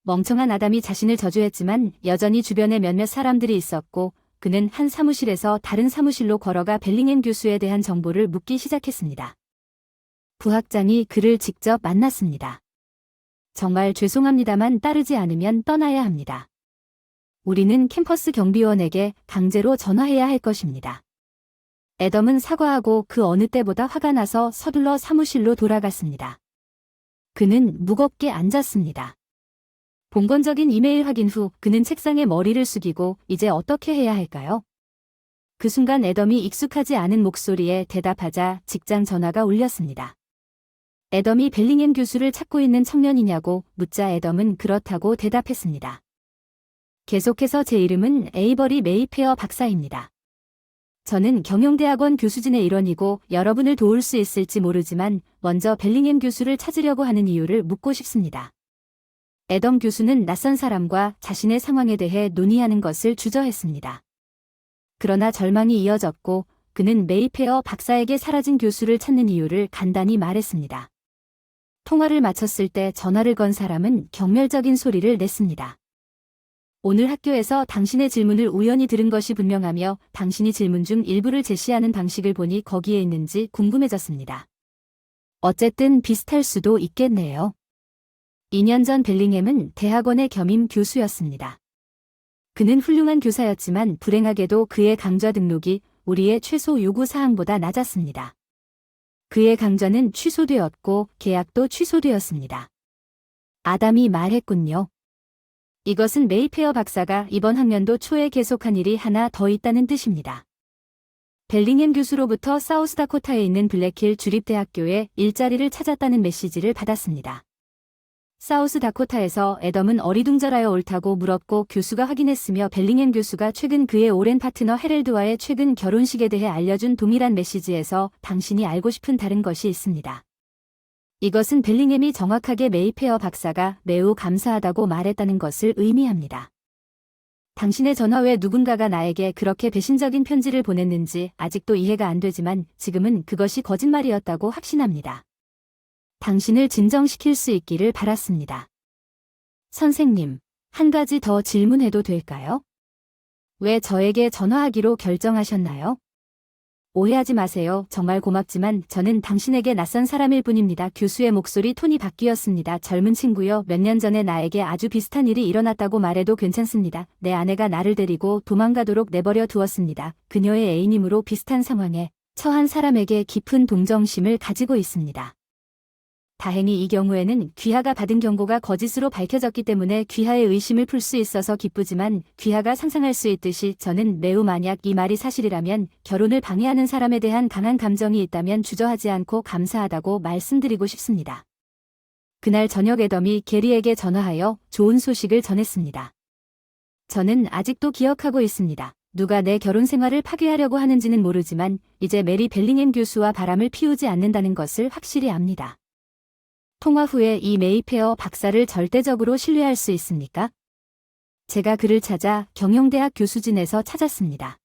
멍청한 아담이 자신을 저주했지만 여전히 주변에 몇몇 사람들이 있었고 그는 한 사무실에서 다른 사무실로 걸어가 벨링햄 교수에 대한 정보를 묻기 시작했습니다. 부학장이 그를 직접 만났습니다. 정말 죄송합니다만 따르지 않으면 떠나야 합니다. 우리는 캠퍼스 경비원에게 강제로 전화해야 할 것입니다. 애덤은 사과하고 그 어느 때보다 화가 나서 서둘러 사무실로 돌아갔습니다. 그는 무겁게 앉았습니다. 본건적인 이메일 확인 후 그는 책상에 머리를 숙이고 이제 어떻게 해야 할까요? 그 순간 애덤이 익숙하지 않은 목소리에 대답하자 직장 전화가 울렸습니다. 애덤이 벨링햄 교수를 찾고 있는 청년이냐고 묻자 애덤은 그렇다고 대답했습니다. 계속해서 제 이름은 에이버리 메이페어 박사입니다. 저는 경영대학원 교수진의 일원이고 여러분을 도울 수 있을지 모르지만 먼저 벨링햄 교수를 찾으려고 하는 이유를 묻고 싶습니다. 애덤 교수는 낯선 사람과 자신의 상황에 대해 논의하는 것을 주저했습니다. 그러나 절망이 이어졌고 그는 메이페어 박사에게 사라진 교수를 찾는 이유를 간단히 말했습니다. 통화를 마쳤을 때 전화를 건 사람은 경멸적인 소리를 냈습니다. 오늘 학교에서 당신의 질문을 우연히 들은 것이 분명하며 당신이 질문 중 일부를 제시하는 방식을 보니 거기에 있는지 궁금해졌습니다. 어쨌든 비슷할 수도 있겠네요. 2년 전 벨링햄은 대학원의 겸임 교수였습니다. 그는 훌륭한 교사였지만 불행하게도 그의 강좌 등록이 우리의 최소 요구 사항보다 낮았습니다. 그의 강좌는 취소되었고 계약도 취소되었습니다. 아담이 말했군요. 이것은 메이페어 박사가 이번 학년도 초에 계속한 일이 하나 더 있다는 뜻입니다. 벨링햄 교수로부터 사우스다코타에 있는 블랙힐 주립대학교에 일자리를 찾았다는 메시지를 받았습니다. 사우스다코타에서 애덤은 어리둥절하여 옳다고 물었고 교수가 확인했으며 벨링햄 교수가 최근 그의 오랜 파트너 헤럴드와의 최근 결혼식에 대해 알려준 동일한 메시지에서 당신이 알고 싶은 다른 것이 있습니다. 이것은 벨링햄이 정확하게 메이페어 박사가 매우 감사하다고 말했다는 것을 의미합니다. 당신의 전화 외 누군가가 나에게 그렇게 배신적인 편지를 보냈는지 아직도 이해가 안 되지만 지금은 그것이 거짓말이었다고 확신합니다. 당신을 진정시킬 수 있기를 바랐습니다. 선생님, 한 가지 더 질문해도 될까요? 왜 저에게 전화하기로 결정하셨나요? 오해하지 마세요. 정말 고맙지만 저는 당신에게 낯선 사람일 뿐입니다. 교수의 목소리 톤이 바뀌었습니다. 젊은 친구요. 몇 년 전에 나에게 아주 비슷한 일이 일어났다고 말해도 괜찮습니다. 내 아내가 나를 데리고 도망가도록 내버려 두었습니다. 그녀의 애인이므로 비슷한 상황에 처한 사람에게 깊은 동정심을 가지고 있습니다. 다행히 이 경우에는 귀하가 받은 경고가 거짓으로 밝혀졌기 때문에 귀하의 의심을 풀 수 있어서 기쁘지만 귀하가 상상할 수 있듯이 저는 매우 만약 이 말이 사실이라면 결혼을 방해하는 사람에 대한 강한 감정이 있다면 주저하지 않고 감사하다고 말씀드리고 싶습니다. 그날 저녁 애덤이 게리에게 전화하여 좋은 소식을 전했습니다. 저는 아직도 기억하고 있습니다. 누가 내 결혼 생활을 파괴하려고 하는지는 모르지만 이제 메리 벨링햄 교수와 바람을 피우지 않는다는 것을 확실히 압니다. 통화 후에 이 메이페어 박사를 절대적으로 신뢰할 수 있습니까? 제가 그를 찾아 경영대학 교수진에서 찾았습니다.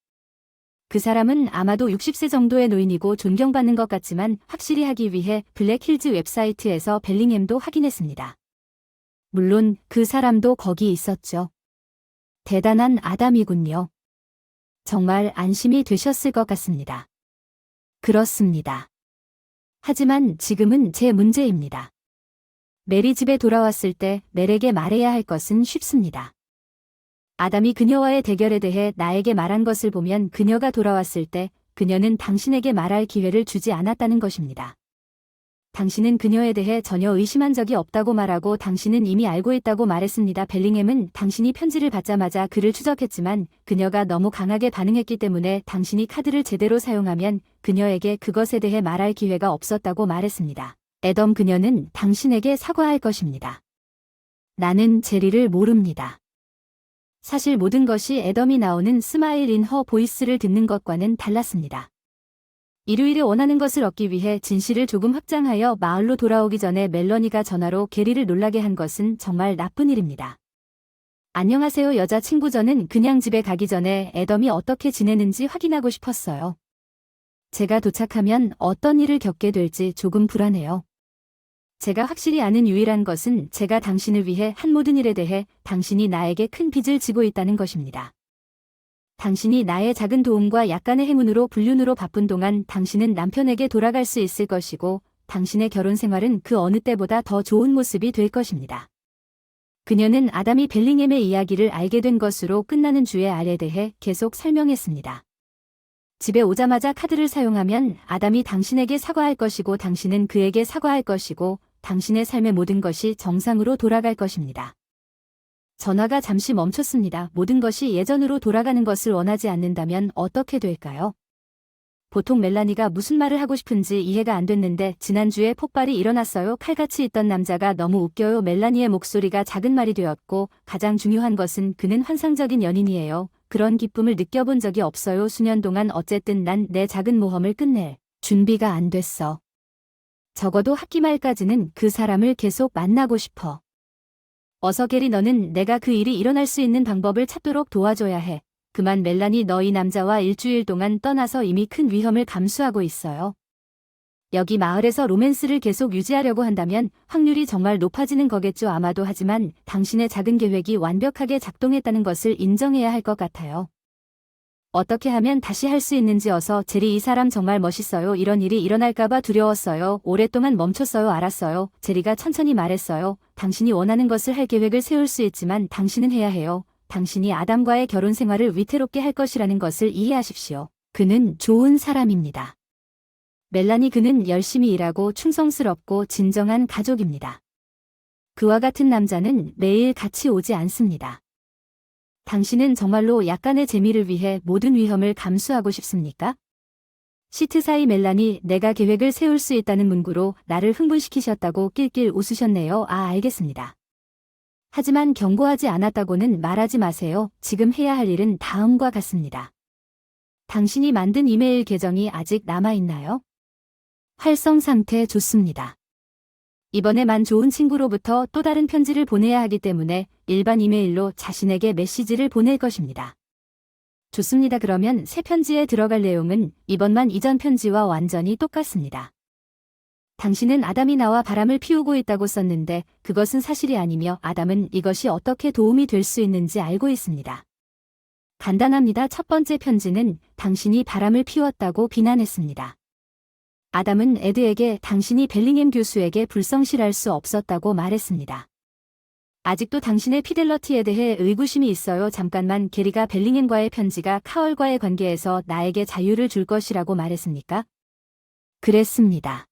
그 사람은 아마도 60세 정도의 노인이고 존경받는 것 같지만 확실히 하기 위해 블랙힐즈 웹사이트에서 벨링햄도 확인했습니다. 물론 그 사람도 거기 있었죠. 대단한 아담이군요. 정말 안심이 되셨을 것 같습니다. 그렇습니다. 하지만 지금은 제 문제입니다. 멜이 집에 돌아왔을 때 멜에게 말해야 할 것은 쉽습니다. 아담이 그녀와의 대결에 대해 나에게 말한 것을 보면 그녀가 돌아왔을 때 그녀는 당신에게 말할 기회를 주지 않았다는 것입니다. 당신은 그녀에 대해 전혀 의심한 적이 없다고 말하고 당신은 이미 알고 있다고 말했습니다. 벨링햄은 당신이 편지를 받자마자 그를 추적했지만 그녀가 너무 강하게 반응했기 때문에 당신이 카드를 제대로 사용하면 그녀에게 그것에 대해 말할 기회가 없었다고 말했습니다. 애덤 그녀는 당신에게 사과할 것입니다. 나는 제리를 모릅니다. 사실 모든 것이 애덤이 나오는 스마일 인 허 보이스를 듣는 것과는 달랐습니다. 일요일에 원하는 것을 얻기 위해 진실을 조금 확장하여 마을로 돌아오기 전에 멜러니가 전화로 게리를 놀라게 한 것은 정말 나쁜 일입니다. 안녕하세요 여자친구 저는 그냥 집에 가기 전에 애덤이 어떻게 지내는지 확인하고 싶었어요. 제가 도착하면 어떤 일을 겪게 될지 조금 불안해요. 제가 확실히 아는 유일한 것은 제가 당신을 위해 한 모든 일에 대해 당신이 나에게 큰 빚을 지고 있다는 것입니다. 당신이 나의 작은 도움과 약간의 행운으로 불륜으로 바쁜 동안 당신은 남편에게 돌아갈 수 있을 것이고 당신의 결혼 생활은 그 어느 때보다 더 좋은 모습이 될 것입니다. 그녀는 아담이 벨링햄의 이야기를 알게 된 것으로 끝나는 주의 알에 대해 계속 설명했습니다. 집에 오자마자 카드를 사용하면 아담이 당신에게 사과할 것이고 당신은 그에게 사과할 것이고 당신의 삶의 모든 것이 정상으로 돌아갈 것입니다. 전화가 잠시 멈췄습니다. 모든 것이 예전으로 돌아가는 것을 원하지 않는다면 어떻게 될까요? 보통 멜라니가 무슨 말을 하고 싶은지 이해가 안 됐는데 지난주에 폭발이 일어났어요. 칼같이 있던 남자가 너무 웃겨요. 멜라니의 목소리가 작은 말이 되었고 가장 중요한 것은 그는 환상적인 연인이에요. 그런 기쁨을 느껴본 적이 없어요. 수년 동안 어쨌든 난 내 작은 모험을 끝낼 준비가 안 됐어. 적어도 학기 말까지는 그 사람을 계속 만나고 싶어. 어서 게리 너는 내가 그 일이 일어날 수 있는 방법을 찾도록 도와줘야 해. 그만 멜라니 너 이 남자와 일주일 동안 떠나서 이미 큰 위험을 감수하고 있어요. 여기 마을에서 로맨스를 계속 유지하려고 한다면 확률이 정말 높아지는 거겠죠 아마도 하지만 당신의 작은 계획이 완벽하게 작동했다는 것을 인정해야 할 것 같아요. 어떻게 하면 다시 할 수 있는지 어서 제리 이 사람 정말 멋있어요. 이런 일이 일어날까봐 두려웠어요. 오랫동안 멈췄어요. 알았어요. 제리가 천천히 말했어요. 당신이 원하는 것을 할 계획을 세울 수 있지만 당신은 해야 해요. 당신이 아담과의 결혼 생활을 위태롭게 할 것이라는 것을 이해하십시오. 그는 좋은 사람입니다. 멜라니, 그는 열심히 일하고 충성스럽고 진정한 가족입니다. 그와 같은 남자는 매일 같이 오지 않습니다. 당신은 정말로 약간의 재미를 위해 모든 위험을 감수하고 싶습니까? 시트 사이 멜라니, 내가 계획을 세울 수 있다는 문구로 나를 흥분시키셨다고 낄낄 웃으셨네요. 아, 알겠습니다. 하지만 경고하지 않았다고는 말하지 마세요. 지금 해야 할 일은 다음과 같습니다. 당신이 만든 이메일 계정이 아직 남아있나요? 활성 상태 좋습니다. 이번에만 좋은 친구로부터 또 다른 편지를 보내야 하기 때문에 일반 이메일로 자신에게 메시지를 보낼 것입니다. 좋습니다. 그러면 새 편지에 들어갈 내용은 이번만 이전 편지와 완전히 똑같습니다. 당신은 아담이 나와 바람을 피우고 있다고 썼는데 그것은 사실이 아니며 아담은 이것이 어떻게 도움이 될 수 있는지 알고 있습니다. 간단합니다. 첫 번째 편지는 당신이 바람을 피웠다고 비난했습니다. 아담은 에드에게 당신이 벨링햄 교수에게 불성실할 수 없었다고 말했습니다. 아직도 당신의 피델러티에 대해 의구심이 있어요. 잠깐만, 게리가 벨링햄과의 편지가 카얼과의 관계에서 나에게 자유를 줄 것이라고 말했습니까? 그랬습니다.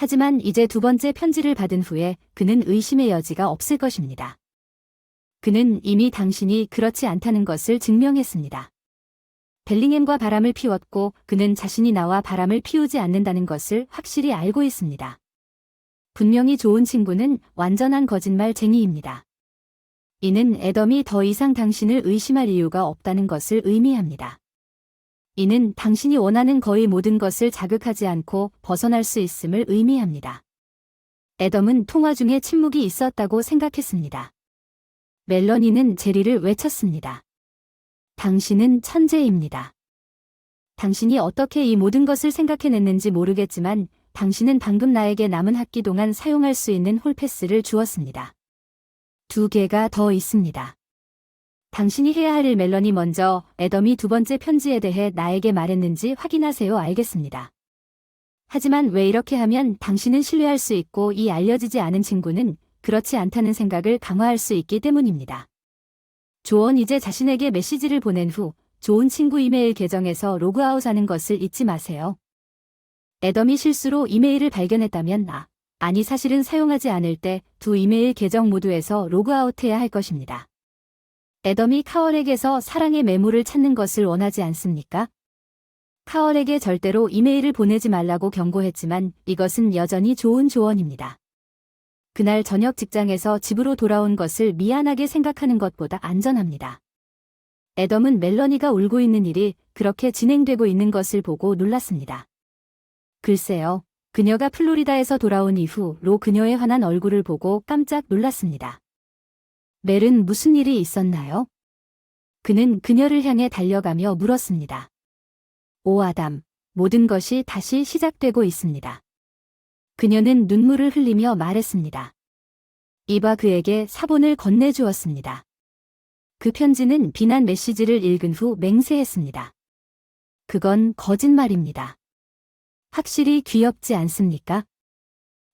하지만 이제 두 번째 편지를 받은 후에 그는 의심의 여지가 없을 것입니다. 그는 이미 당신이 그렇지 않다는 것을 증명했습니다. 벨링햄과 바람을 피웠고 그는 자신이 나와 바람을 피우지 않는다는 것을 확실히 알고 있습니다. 분명히 좋은 친구는 완전한 거짓말쟁이입니다. 이는 애덤이 더 이상 당신을 의심할 이유가 없다는 것을 의미합니다. 이는 당신이 원하는 거의 모든 것을 자극하지 않고 벗어날 수 있음을 의미합니다. 애덤은 통화 중에 침묵이 있었다고 생각했습니다. 멜러니는 제리를 외쳤습니다. 당신은 천재입니다. 당신이 어떻게 이 모든 것을 생각해냈는지 모르겠지만 당신은 방금 나에게 남은 학기 동안 사용할 수 있는 홀패스를 주었습니다. 2개가 더 있습니다. 당신이 해야 할 일. 멜러니, 먼저 애덤이 두 번째 편지에 대해 나에게 말했는지 확인하세요. 알겠습니다. 하지만 왜 이렇게 하면 당신은 신뢰할 수 있고 이 알려지지 않은 친구는 그렇지 않다는 생각을 강화할 수 있기 때문입니다. 조언, 이제 자신에게 메시지를 보낸 후 좋은 친구 이메일 계정에서 로그아웃하는 것을 잊지 마세요. 애덤이 실수로 이메일을 발견했다면 아니 사실은 사용하지 않을 때 두 이메일 계정 모두에서 로그아웃해야 할 것입니다. 애덤이 카얼에게서 사랑의 매물을 찾는 것을 원하지 않습니까? 카얼에게 절대로 이메일을 보내지 말라고 경고했지만 이것은 여전히 좋은 조언입니다. 그날 저녁 직장에서 집으로 돌아온 것을 미안하게 생각하는 것보다 안전합니다. 애덤은 멜러니가 울고 있는 일이 그렇게 진행되고 있는 것을 보고 놀랐습니다. 글쎄요, 그녀가 플로리다에서 돌아온 이후로 그녀의 환한 얼굴을 보고 깜짝 놀랐습니다. 멜은 무슨 일이 있었나요? 그는 그녀를 향해 달려가며 물었습니다. 오 아담, 모든 것이 다시 시작되고 있습니다. 그녀는 눈물을 흘리며 말했습니다. 이바 그에게 사본을 건네주었습니다. 그 편지는 비난 메시지를 읽은 후 맹세했습니다. 그건 거짓말입니다. 확실히 귀엽지 않습니까?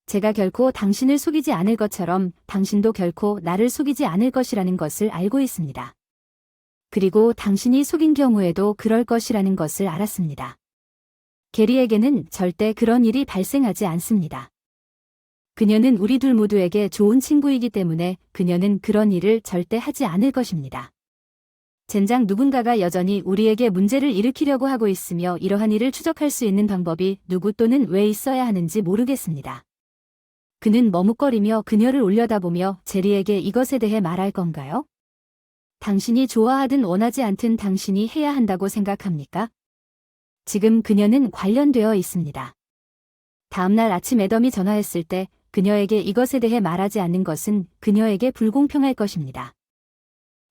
제가 결코 당신을 속이지 않을 것처럼 당신도 결코 나를 속이지 않을 것이라는 것을 알고 있습니다. 그리고 당신이 속인 경우에도 그럴 것이라는 것을 알았습니다. 게리에게는 절대 그런 일이 발생하지 않습니다. 그녀는 우리 둘 모두에게 좋은 친구이기 때문에 그녀는 그런 일을 절대 하지 않을 것입니다. 젠장, 누군가가 여전히 우리에게 문제를 일으키려고 하고 있으며 이러한 일을 추적할 수 있는 방법이 누구 또는 왜 있어야 하는지 모르겠습니다. 그는 머뭇거리며 그녀를 올려다보며 제리에게 이것에 대해 말할 건가요? 당신이 좋아하든 원하지 않든 당신이 해야 한다고 생각합니까? 지금 그녀는 관련되어 있습니다. 다음날 아침 애덤이 전화했을 때 그녀에게 이것에 대해 말하지 않는 것은 그녀에게 불공평할 것입니다.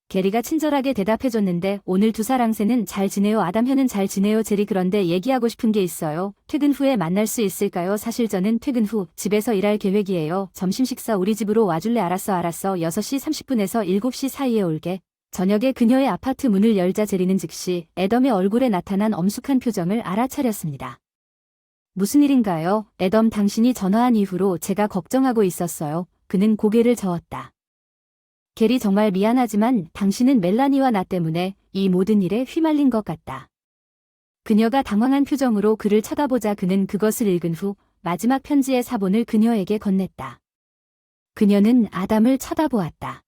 게리가 친절하게 대답해줬는데 오늘 두 사랑새는 잘 지내요. 아담, 현은 잘 지내요. 제리, 그런데 얘기하고 싶은 게 있어요. 퇴근 후에 만날 수 있을까요? 사실 저는 퇴근 후 집에서 일할 계획이에요. 점심 식사 우리 집으로 와줄래? 알았어. 6시 30분에서 7시 사이에 올게. 저녁에 그녀의 아파트 문을 열자 제리는 즉시 애덤의 얼굴에 나타난 엄숙한 표정을 알아차렸습니다. 무슨 일인가요? 애덤, 당신이 전화한 이후로 제가 걱정하고 있었어요. 그는 고개를 저었다. 게리 정말 미안하지만 당신은 멜라니와 나 때문에 이 모든 일에 휘말린 것 같다. 그녀가 당황한 표정으로 그를 쳐다보자 그는 그것을 읽은 후 마지막 편지의 사본을 그녀에게 건넸다. 그녀는 아담을 쳐다보았다.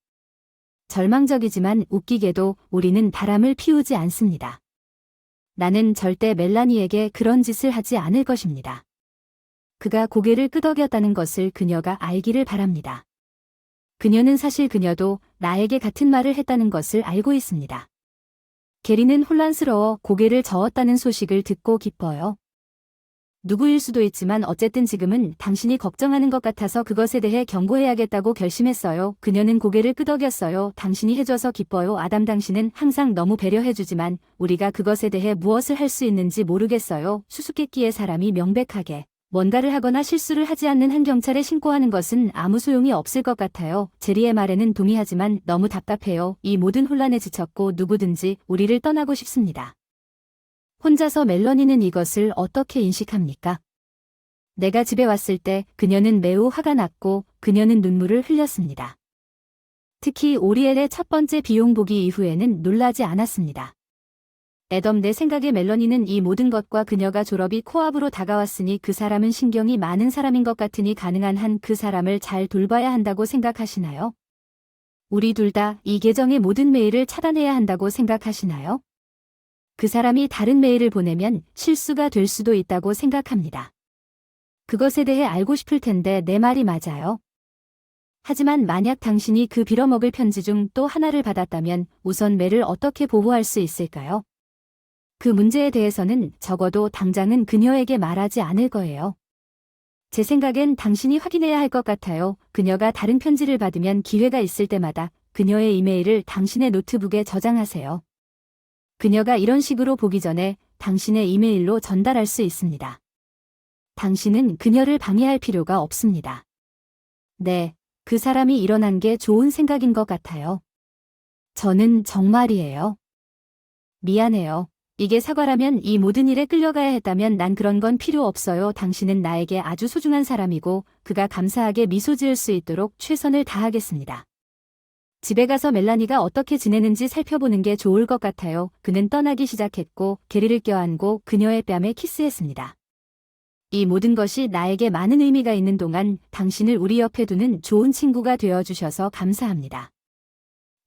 절망적이지만 웃기게도 우리는 바람을 피우지 않습니다. 나는 절대 멜라니에게 그런 짓을 하지 않을 것입니다. 그가 고개를 끄덕였다는 것을 그녀가 알기를 바랍니다. 그녀는 사실 그녀도 나에게 같은 말을 했다는 것을 알고 있습니다. 게리는 혼란스러워 고개를 저었다는 소식을 듣고 기뻐요. 누구일 수도 있지만 어쨌든 지금은 당신이 걱정하는 것 같아서 그것에 대해 경고해야겠다고 결심했어요. 그녀는 고개를 끄덕였어요. 당신이 해줘서 기뻐요. 아담 당신은 항상 너무 배려해주지만 우리가 그것에 대해 무엇을 할 수 있는지 모르겠어요. 수수께끼의 사람이 명백하게 뭔가를 하거나 실수를 하지 않는 한 경찰에 신고하는 것은 아무 소용이 없을 것 같아요. 제리의 말에는 동의하지만 너무 답답해요. 이 모든 혼란에 지쳤고 누구든지 우리를 떠나고 싶습니다. 혼자서 멜러니는 이것을 어떻게 인식합니까? 내가 집에 왔을 때 그녀는 매우 화가 났고 그녀는 눈물을 흘렸습니다. 특히 오리엘의 첫 번째 비용 보기 이후에는 놀라지 않았습니다. 애덤 내 생각에 멜러니는 이 모든 것과 그녀가 졸업이 코앞으로 다가왔으니 그 사람은 신경이 많은 사람인 것 같으니 가능한 한 그 사람을 잘 돌봐야 한다고 생각하시나요? 우리 둘 다 이 계정의 모든 메일을 차단해야 한다고 생각하시나요? 그 사람이 다른 메일을 보내면 실수가 될 수도 있다고 생각합니다. 그것에 대해 알고 싶을 텐데 내 말이 맞아요. 하지만 만약 당신이 그 빌어먹을 편지 중 또 하나를 받았다면 우선 멜을 어떻게 보호할 수 있을까요? 그 문제에 대해서는 적어도 당장은 그녀에게 말하지 않을 거예요. 제 생각엔 당신이 확인해야 할 것 같아요. 그녀가 다른 편지를 받으면 기회가 있을 때마다 그녀의 이메일을 당신의 노트북에 저장하세요. 그녀가 이런 식으로 보기 전에 당신의 이메일로 전달할 수 있습니다. 당신은 그녀를 방해할 필요가 없습니다. 네, 그 사람이 일어난 게 좋은 생각인 것 같아요. 저는 정말이에요. 미안해요. 이게 사과라면 이 모든 일에 끌려가야 했다면 난 그런 건 필요 없어요. 당신은 나에게 아주 소중한 사람이고 그가 감사하게 미소 지을 수 있도록 최선을 다하겠습니다. 집에 가서 멜라니가 어떻게 지내는지 살펴보는 게 좋을 것 같아요. 그는 떠나기 시작했고 게리를 껴안고 그녀의 뺨에 키스했습니다. 이 모든 것이 나에게 많은 의미가 있는 동안 당신을 우리 옆에 두는 좋은 친구가 되어주셔서 감사합니다.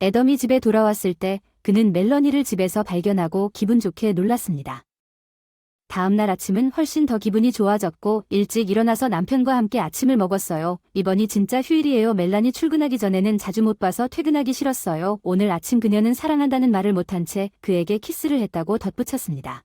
애덤이 집에 돌아왔을 때 그는 멜러니를 집에서 발견하고 기분 좋게 놀랐습니다. 다음 날 아침은 훨씬 더 기분이 좋아졌고 일찍 일어나서 남편과 함께 아침을 먹었어요. 이번이 진짜 휴일이에요. 멜라니 출근하기 전에는 자주 못 봐서 퇴근하기 싫었어요. 오늘 아침 그녀는 사랑한다는 말을 못한 채 그에게 키스를 했다고 덧붙였습니다.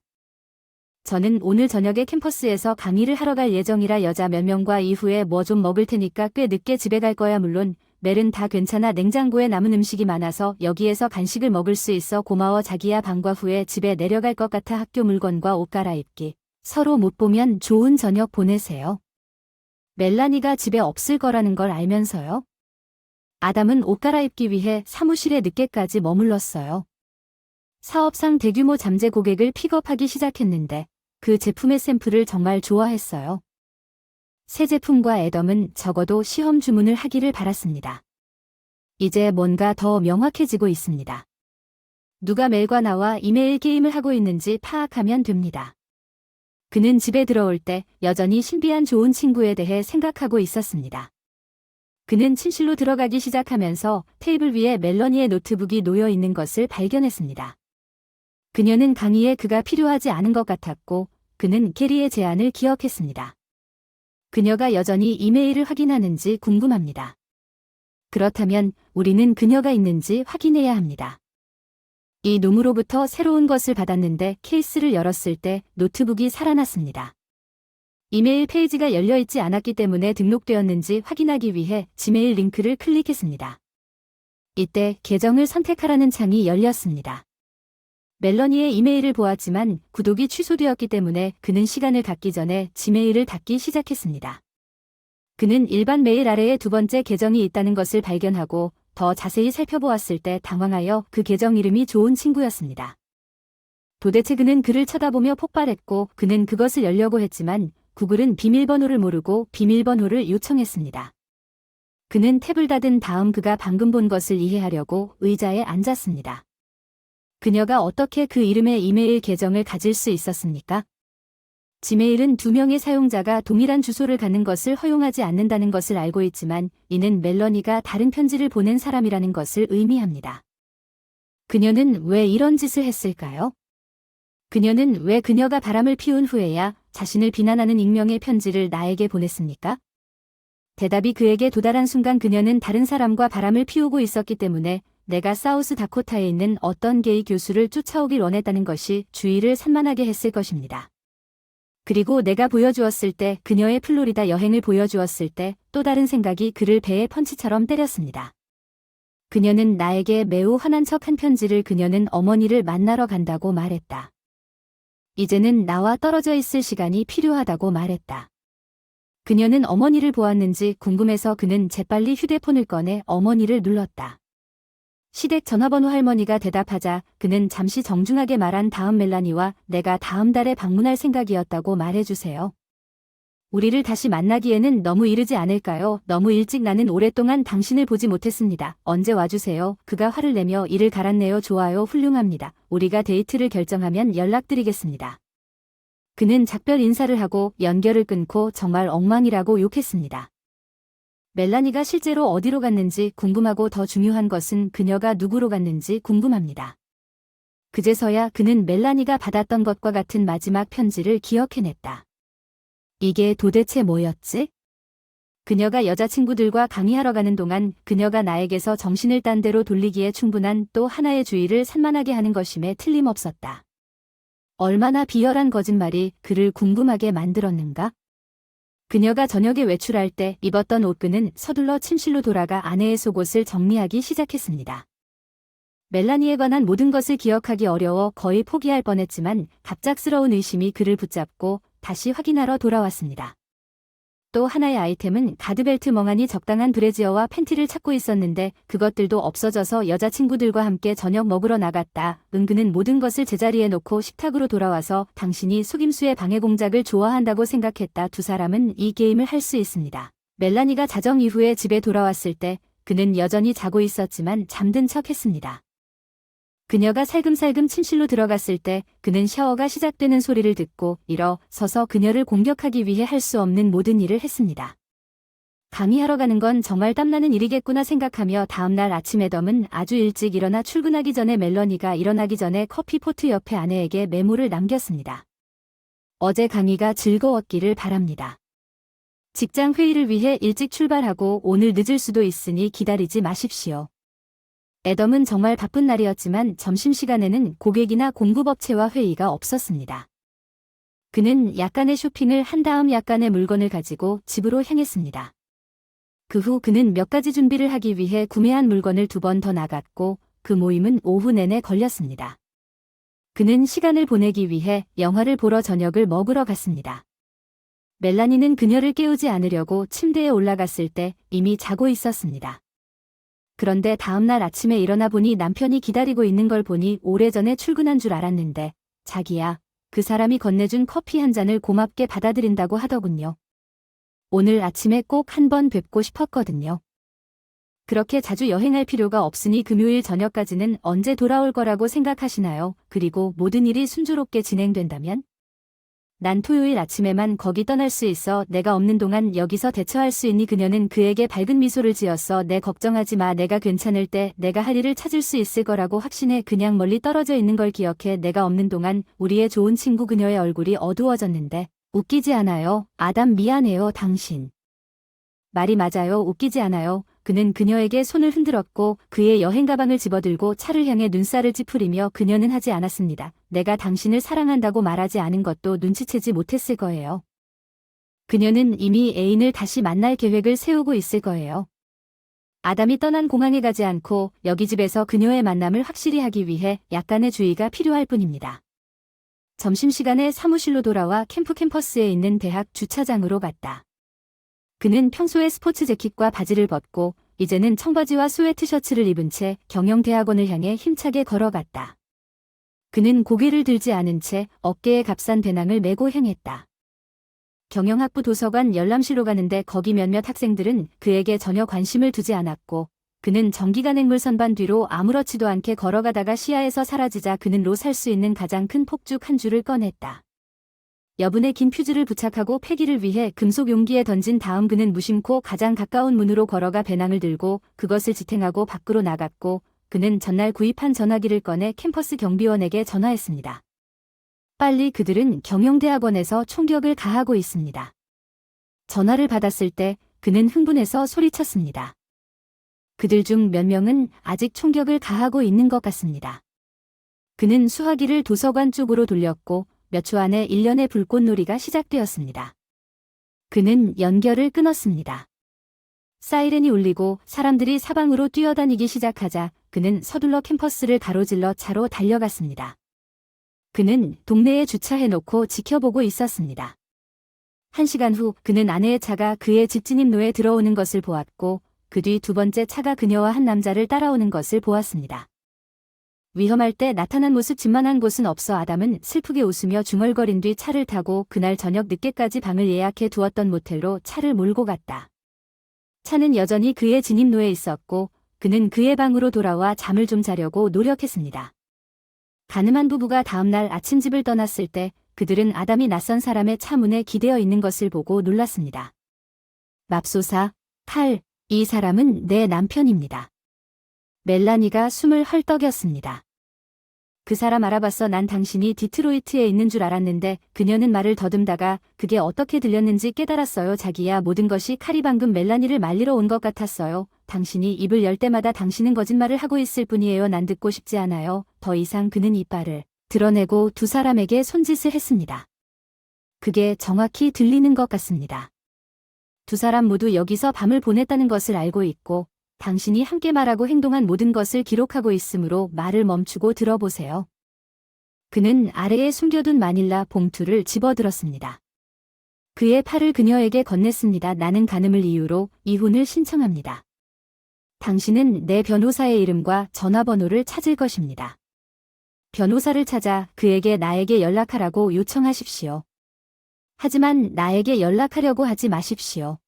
저는 오늘 저녁에 캠퍼스에서 강의를 하러 갈 예정이라 여자 몇 명과 이후에 뭐 좀 먹을 테니까 꽤 늦게 집에 갈 거야. 물론 멜은 다 괜찮아. 냉장고에 남은 음식이 많아서 여기에서 간식을 먹을 수 있어. 고마워 자기야. 방과 후에 집에 내려갈 것 같아. 학교 물건과 옷 갈아입기. 서로 못 보면 좋은 저녁 보내세요. 멜라니가 집에 없을 거라는 걸 알면서요. 아담은 옷 갈아입기 위해 사무실에 늦게까지 머물렀어요. 사업상 대규모 잠재 고객을 픽업하기 시작했는데 그 제품의 샘플을 정말 좋아했어요. 새 제품과 애덤은 적어도 시험 주문을 하기를 바랐습니다. 이제 뭔가 더 명확해지고 있습니다. 누가 멜과 나와 이메일 게임을 하고 있는지 파악하면 됩니다. 그는 집에 들어올 때 여전히 신비한 좋은 친구에 대해 생각하고 있었습니다. 그는 침실로 들어가기 시작하면서 테이블 위에 멜러니의 노트북이 놓여 있는 것을 발견했습니다. 그녀는 강의에 그가 필요하지 않은 것 같았고 그는 게리의 제안을 기억했습니다. 그녀가 여전히 이메일을 확인하는지 궁금합니다. 그렇다면 우리는 그녀가 있는지 확인해야 합니다. 이 놈으로부터 새로운 것을 받았는데 케이스를 열었을 때 노트북이 살아났습니다. 이메일 페이지가 열려있지 않았기 때문에 등록되었는지 확인하기 위해 지메일 링크를 클릭했습니다. 이때 계정을 선택하라는 창이 열렸습니다. 멜러니의 이메일을 보았지만 구독이 취소되었기 때문에 그는 시간을 갖기 전에 지메일을 닫기 시작했습니다. 그는 일반 메일 아래에 두 번째 계정이 있다는 것을 발견하고 더 자세히 살펴보았을 때 당황하여 그 계정 이름이 좋은 친구였습니다. 도대체 그는 그를 쳐다보며 폭발했고 그는 그것을 열려고 했지만 구글은 비밀번호를 모르고 비밀번호를 요청했습니다. 그는 탭을 닫은 다음 그가 방금 본 것을 이해하려고 의자에 앉았습니다. 그녀가 어떻게 그 이름의 이메일 계정을 가질 수 있었습니까? 지메일은 2명의 사용자가 동일한 주소를 갖는 것을 허용하지 않는다는 것을 알고 있지만 이는 멜러니가 다른 편지를 보낸 사람이라는 것을 의미합니다. 그녀는 왜 이런 짓을 했을까요? 그녀는 왜 그녀가 바람을 피운 후에야 자신을 비난하는 익명의 편지를 나에게 보냈습니까? 대답이 그에게 도달한 순간 그녀는 다른 사람과 바람을 피우고 있었기 때문에 내가 사우스 다코타에 있는 어떤 게이 교수를 쫓아오길 원했다는 것이 주의를 산만하게 했을 것입니다. 그리고 내가 보여주었을 때 그녀의 플로리다 여행을 보여주었을 때 또 다른 생각이 그를 배에 펀치처럼 때렸습니다. 그녀는 나에게 매우 화난 척한 편지를 그녀는 어머니를 만나러 간다고 말했다. 이제는 나와 떨어져 있을 시간이 필요하다고 말했다. 그녀는 어머니를 보았는지 궁금해서 그는 재빨리 휴대폰을 꺼내 어머니를 눌렀다. 시댁 전화번호 할머니가 대답하자 그는 잠시 정중하게 말한 다음 멜라니와 내가 다음 달에 방문할 생각이었다고 말해주세요. 우리를 다시 만나기에는 너무 이르지 않을까요? 너무 일찍 나는 오랫동안 당신을 보지 못했습니다. 언제 와주세요. 그가 화를 내며 이를 갈았네요. 좋아요. 훌륭합니다. 우리가 데이트를 결정하면 연락드리겠습니다. 그는 작별 인사를 하고 연결을 끊고 정말 엉망이라고 욕했습니다. 멜라니가 실제로 어디로 갔는지 궁금하고 더 중요한 것은 그녀가 누구로 갔는지 궁금합니다. 그제서야 그는 멜라니가 받았던 것과 같은 마지막 편지를 기억해냈다. 이게 도대체 뭐였지? 그녀가 여자친구들과 강의하러 가는 동안 그녀가 나에게서 정신을 딴 데로 돌리기에 충분한 또 하나의 주의를 산만하게 하는 것임에 틀림없었다. 얼마나 비열한 거짓말이 그를 궁금하게 만들었는가? 그녀가 저녁에 외출할 때 입었던 옷끈은 서둘러 침실로 돌아가 아내의 속옷을 정리하기 시작했습니다. 멜라니에 관한 모든 것을 기억하기 어려워 거의 포기할 뻔했지만 갑작스러운 의심이 그를 붙잡고 다시 확인하러 돌아왔습니다. 또 하나의 아이템은 가드벨트 멍하니 적당한 브래지어와 팬티를 찾고 있었는데 그것들도 없어져서 여자친구들과 함께 저녁 먹으러 나갔다. 그는 모든 것을 제자리에 놓고 식탁으로 돌아와서 당신이 속임수의 방해 공작을 좋아한다고 생각했다. 두 사람은 이 게임을 할 수 있습니다. 멜라니가 자정 이후에 집에 돌아왔을 때 그는 여전히 자고 있었지만 잠든 척 했습니다. 그녀가 살금살금 침실로 들어갔을 때 그는 샤워가 시작되는 소리를 듣고 일어서서 그녀를 공격하기 위해 할 수 없는 모든 일을 했습니다. 강의하러 가는 건 정말 땀나는 일이겠구나 생각하며 다음날 아침 애덤은 아주 일찍 일어나 출근하기 전에 멜러니가 일어나기 전에 커피포트 옆에 아내에게 메모를 남겼습니다. 어제 강의가 즐거웠기를 바랍니다. 직장 회의를 위해 일찍 출발하고 오늘 늦을 수도 있으니 기다리지 마십시오. 애덤은 정말 바쁜 날이었지만 점심시간에는 고객이나 공급업체와 회의가 없었습니다. 그는 약간의 쇼핑을 한 다음 약간의 물건을 가지고 집으로 향했습니다. 그 후 그는 몇 가지 준비를 하기 위해 구매한 물건을 2번 더 나갔고 그 모임은 오후 내내 걸렸습니다. 그는 시간을 보내기 위해 영화를 보러 저녁을 먹으러 갔습니다. 멜라니는 그녀를 깨우지 않으려고 침대에 올라갔을 때 이미 자고 있었습니다. 그런데 다음날 아침에 일어나 보니 남편이 기다리고 있는 걸 보니 오래전에 출근한 줄 알았는데 자기야, 그 사람이 건네준 커피 한 잔을 고맙게 받아들인다고 하더군요. 오늘 아침에 꼭 한번 뵙고 싶었거든요. 그렇게 자주 여행할 필요가 없으니 금요일 저녁까지는 언제 돌아올 거라고 생각하시나요? 그리고 모든 일이 순조롭게 진행된다면? 난 토요일 아침에만 거기 떠날 수 있어. 내가 없는 동안 여기서 대처할 수 있니? 그녀는 그에게 밝은 미소를 지었어. 내 걱정하지 마. 내가 괜찮을 때 내가 할 일을 찾을 수 있을 거라고 확신해. 그냥 멀리 떨어져 있는 걸 기억해. 내가 없는 동안 우리의 좋은 친구. 그녀의 얼굴이 어두워졌는데 웃기지 않아요. 아담 미안해요. 당신. 말이 맞아요. 웃기지 않아요. 그는 그녀에게 손을 흔들었고 그의 여행 가방을 집어들고 차를 향해 눈살을 찌푸리며 그녀는 하지 않았습니다. 내가 당신을 사랑한다고 말하지 않은 것도 눈치채지 못했을 거예요. 그녀는 이미 애인을 다시 만날 계획을 세우고 있을 거예요. 아담이 떠난 공항에 가지 않고 여기 집에서 그녀의 만남을 확실히 하기 위해 약간의 주의가 필요할 뿐입니다. 점심시간에 사무실로 돌아와 캠퍼스에 있는 대학 주차장으로 갔다. 그는 평소에 스포츠 재킷과 바지를 벗고 이제는 청바지와 스웨트셔츠를 입은 채 경영대학원을 향해 힘차게 걸어갔다. 그는 고개를 들지 않은 채 어깨에 값싼 배낭을 메고 향했다. 경영학부 도서관 열람실로 가는데 거기 몇몇 학생들은 그에게 전혀 관심을 두지 않았고 그는 정기간행물 선반 뒤로 아무렇지도 않게 걸어가다가 시야에서 사라지자 그는 로 살 수 있는 가장 큰 폭죽 한 줄을 꺼냈다. 여분의 긴 퓨즈를 부착하고 폐기를 위해 금속 용기에 던진 다음 그는 무심코 가장 가까운 문으로 걸어가 배낭을 들고 그것을 지탱하고 밖으로 나갔고 그는 전날 구입한 전화기를 꺼내 캠퍼스 경비원에게 전화했습니다. 빨리 그들은 경영대학원에서 총격을 가하고 있습니다. 전화를 받았을 때 그는 흥분해서 소리쳤습니다. 그들 중 몇 명은 아직 총격을 가하고 있는 것 같습니다. 그는 수화기를 도서관 쪽으로 돌렸고 몇 초 안에 일련의 불꽃놀이가 시작되었습니다. 그는 연결을 끊었습니다. 사이렌이 울리고 사람들이 사방으로 뛰어다니기 시작하자 그는 서둘러 캠퍼스를 가로질러 차로 달려갔습니다. 그는 동네에 주차해놓고 지켜보고 있었습니다. 1시간 후 그는 아내의 차가 그의 집 진입로에 들어오는 것을 보았고 그 뒤 두 번째 차가 그녀와 한 남자를 따라오는 것을 보았습니다. 위험할 때 나타난 모습 집만한 곳은 없어 아담은 슬프게 웃으며 중얼거린 뒤 차를 타고 그날 저녁 늦게까지 방을 예약해 두었던 모텔로 차를 몰고 갔다. 차는 여전히 그의 진입로에 있었고 그는 그의 방으로 돌아와 잠을 좀 자려고 노력했습니다. 가늠한 부부가 다음날 아침 집을 떠났을 때 그들은 아담이 낯선 사람의 차 문에 기대어 있는 것을 보고 놀랐습니다. 맙소사, 칼, 이 사람은 내 남편입니다. 멜라니가 숨을 헐떡였습니다. 그 사람 알아봤어. 난 당신이 디트로이트에 있는 줄 알았는데 그녀는 말을 더듬다가 그게 어떻게 들렸는지 깨달았어요. 자기야, 모든 것이 칼이 방금 멜라니를 말리러 온 것 같았어요. 당신이 입을 열 때마다 당신은 거짓말을 하고 있을 뿐이에요. 난 듣고 싶지 않아요. 더 이상. 그는 이빨을 드러내고 두 사람에게 손짓을 했습니다. 그게 정확히 들리는 것 같습니다. 두 사람 모두 여기서 밤을 보냈다는 것을 알고 있고 당신이 함께 말하고 행동한 모든 것을 기록하고 있으므로 말을 멈추고 들어보세요. 그는 아래에 숨겨둔 마닐라 봉투를 집어들었습니다. 그의 팔을 그녀에게 건넸습니다. 나는 간음을 이유로 이혼을 신청합니다. 당신은 내 변호사의 이름과 전화번호를 찾을 것입니다. 변호사를 찾아 그에게 나에게 연락하라고 요청하십시오. 하지만 나에게 연락하려고 하지 마십시오.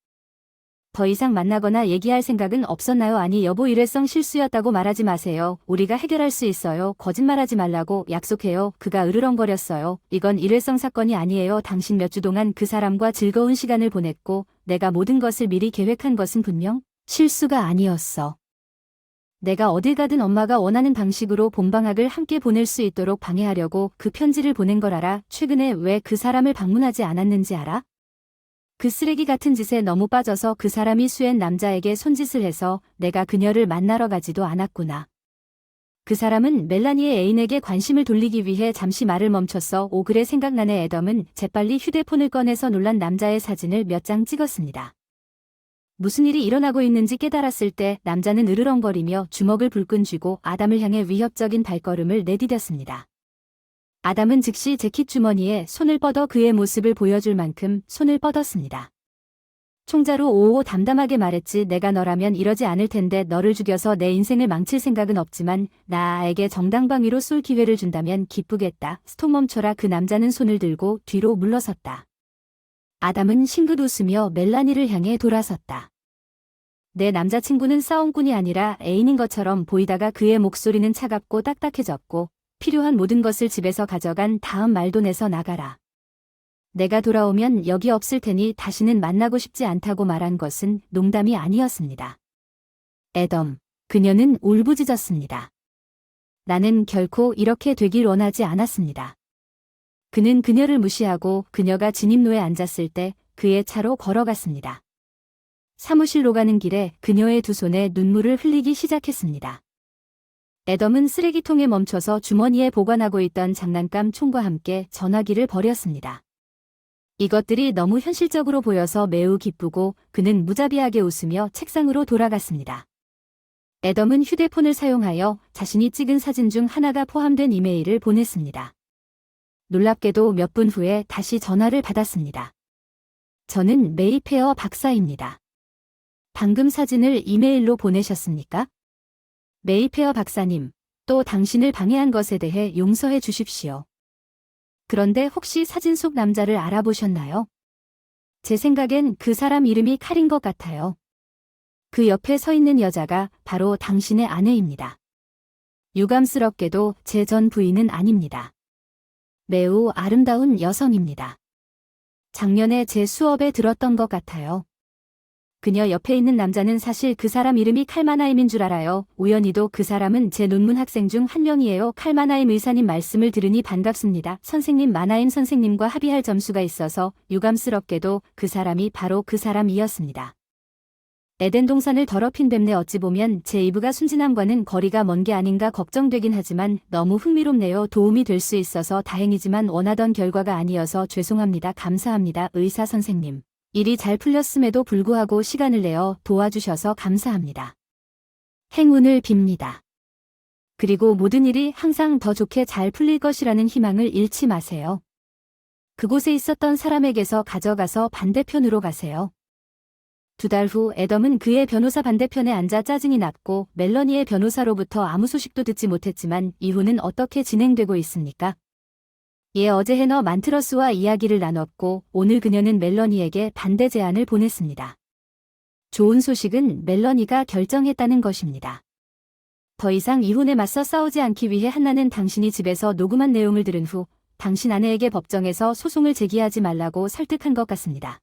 더 이상 만나거나 얘기할 생각은 없었나요? 아니 여보, 일회성 실수였다고 말하지 마세요. 우리가 해결할 수 있어요. 거짓말하지 말라고 약속해요. 그가 으르렁거렸어요. 이건 일회성 사건이 아니에요. 당신 몇 주 동안 그 사람과 즐거운 시간을 보냈고 내가 모든 것을 미리 계획한 것은 분명 실수가 아니었어. 내가 어딜 가든 엄마가 원하는 방식으로 봄방학을 함께 보낼 수 있도록 방해하려고 그 편지를 보낸 걸 알아? 최근에 왜 그 사람을 방문하지 않았는지 알아? 그 쓰레기 같은 짓에 너무 빠져서 그 사람이 수엔 남자에게 손짓을 해서 내가 그녀를 만나러 가지도 않았구나. 그 사람은 멜라니의 애인에게 관심을 돌리기 위해 잠시 말을 멈췄어. 오, 그래, 생각나네. 애덤은 재빨리 휴대폰을 꺼내서 놀란 남자의 사진을 몇 장 찍었습니다. 무슨 일이 일어나고 있는지 깨달았을 때 남자는 으르렁거리며 주먹을 불끈 쥐고 아담을 향해 위협적인 발걸음을 내디뎠습니다. 아담은 즉시 재킷 주머니에 손을 뻗어 그의 모습을 보여줄 만큼 손을 뻗었습니다. 총자로 오오 담담하게 말했지. 내가 너라면 이러지 않을 텐데 너를 죽여서 내 인생을 망칠 생각은 없지만 나에게 정당방위로 쏠 기회를 준다면 기쁘겠다. 스톱, 멈춰라. 그 남자는 손을 들고 뒤로 물러섰다. 아담은 싱긋 웃으며 멜라니를 향해 돌아섰다. 내 남자친구는 싸움꾼이 아니라 애인인 것처럼 보이다가 그의 목소리는 차갑고 딱딱해졌고 필요한 모든 것을 집에서 가져간 다음 말도 내서 나가라. 내가 돌아오면 여기 없을 테니 다시는 만나고 싶지 않다고 말한 것은 농담이 아니었습니다. 애덤, 그녀는 울부짖었습니다. 나는 결코 이렇게 되길 원하지 않았습니다. 그는 그녀를 무시하고 그녀가 진입로에 앉았을 때 그의 차로 걸어갔습니다. 사무실로 가는 길에 그녀의 두 손에 눈물을 흘리기 시작했습니다. 애덤은 쓰레기통에 멈춰서 주머니에 보관하고 있던 장난감 총과 함께 전화기를 버렸습니다. 이것들이 너무 현실적으로 보여서 매우 기쁘고 그는 무자비하게 웃으며 책상으로 돌아갔습니다. 애덤은 휴대폰을 사용하여 자신이 찍은 사진 중 하나가 포함된 이메일을 보냈습니다. 놀랍게도 몇 분 후에 다시 전화를 받았습니다. 저는 메이페어 박사입니다. 방금 사진을 이메일로 보내셨습니까? 메이페어 박사님, 또 당신을 방해한 것에 대해 용서해 주십시오. 그런데 혹시 사진 속 남자를 알아보셨나요? 제 생각엔 그 사람 이름이 칼인 것 같아요. 그 옆에 서 있는 여자가 바로 당신의 아내입니다. 유감스럽게도 제 전 부인은 아닙니다. 매우 아름다운 여성입니다. 작년에 제 수업에 들었던 것 같아요. 그녀 옆에 있는 남자는 사실 그 사람 이름이 칼마나임인 줄 알아요. 우연히도 그 사람은 제 논문 학생 중 한 명이에요. 칼마나임 의사님 말씀을 들으니 반갑습니다. 선생님, 마나임 선생님과 합의할 점수가 있어서 유감스럽게도 그 사람이 바로 그 사람이었습니다. 에덴 동산을 더럽힌 뱀네 어찌 보면 제 이브가 순진함과는 거리가 먼 게 아닌가 걱정되긴 하지만 너무 흥미롭네요. 도움이 될 수 있어서 다행이지만 원하던 결과가 아니어서 죄송합니다. 감사합니다. 의사 선생님. 일이 잘 풀렸음에도 불구하고 시간을 내어 도와주셔서 감사합니다. 행운을 빕니다. 그리고 모든 일이 항상 더 좋게 잘 풀릴 것이라는 희망을 잃지 마세요. 그곳에 있었던 사람에게서 가져가서 반대편으로 가세요. 2달 후 애덤은 그의 변호사 반대편에 앉아 짜증이 났고 멜러니의 변호사로부터 아무 소식도 듣지 못했지만 이후는 어떻게 진행되고 있습니까? 어제 해너 만트러스와 이야기를 나눴고 오늘 그녀는 멜러니에게 반대 제안을 보냈습니다. 좋은 소식은 멜러니가 결정했다는 것입니다. 더 이상 이혼에 맞서 싸우지 않기 위해 한나는 당신이 집에서 녹음한 내용을 들은 후 당신 아내에게 법정에서 소송을 제기하지 말라고 설득한 것 같습니다.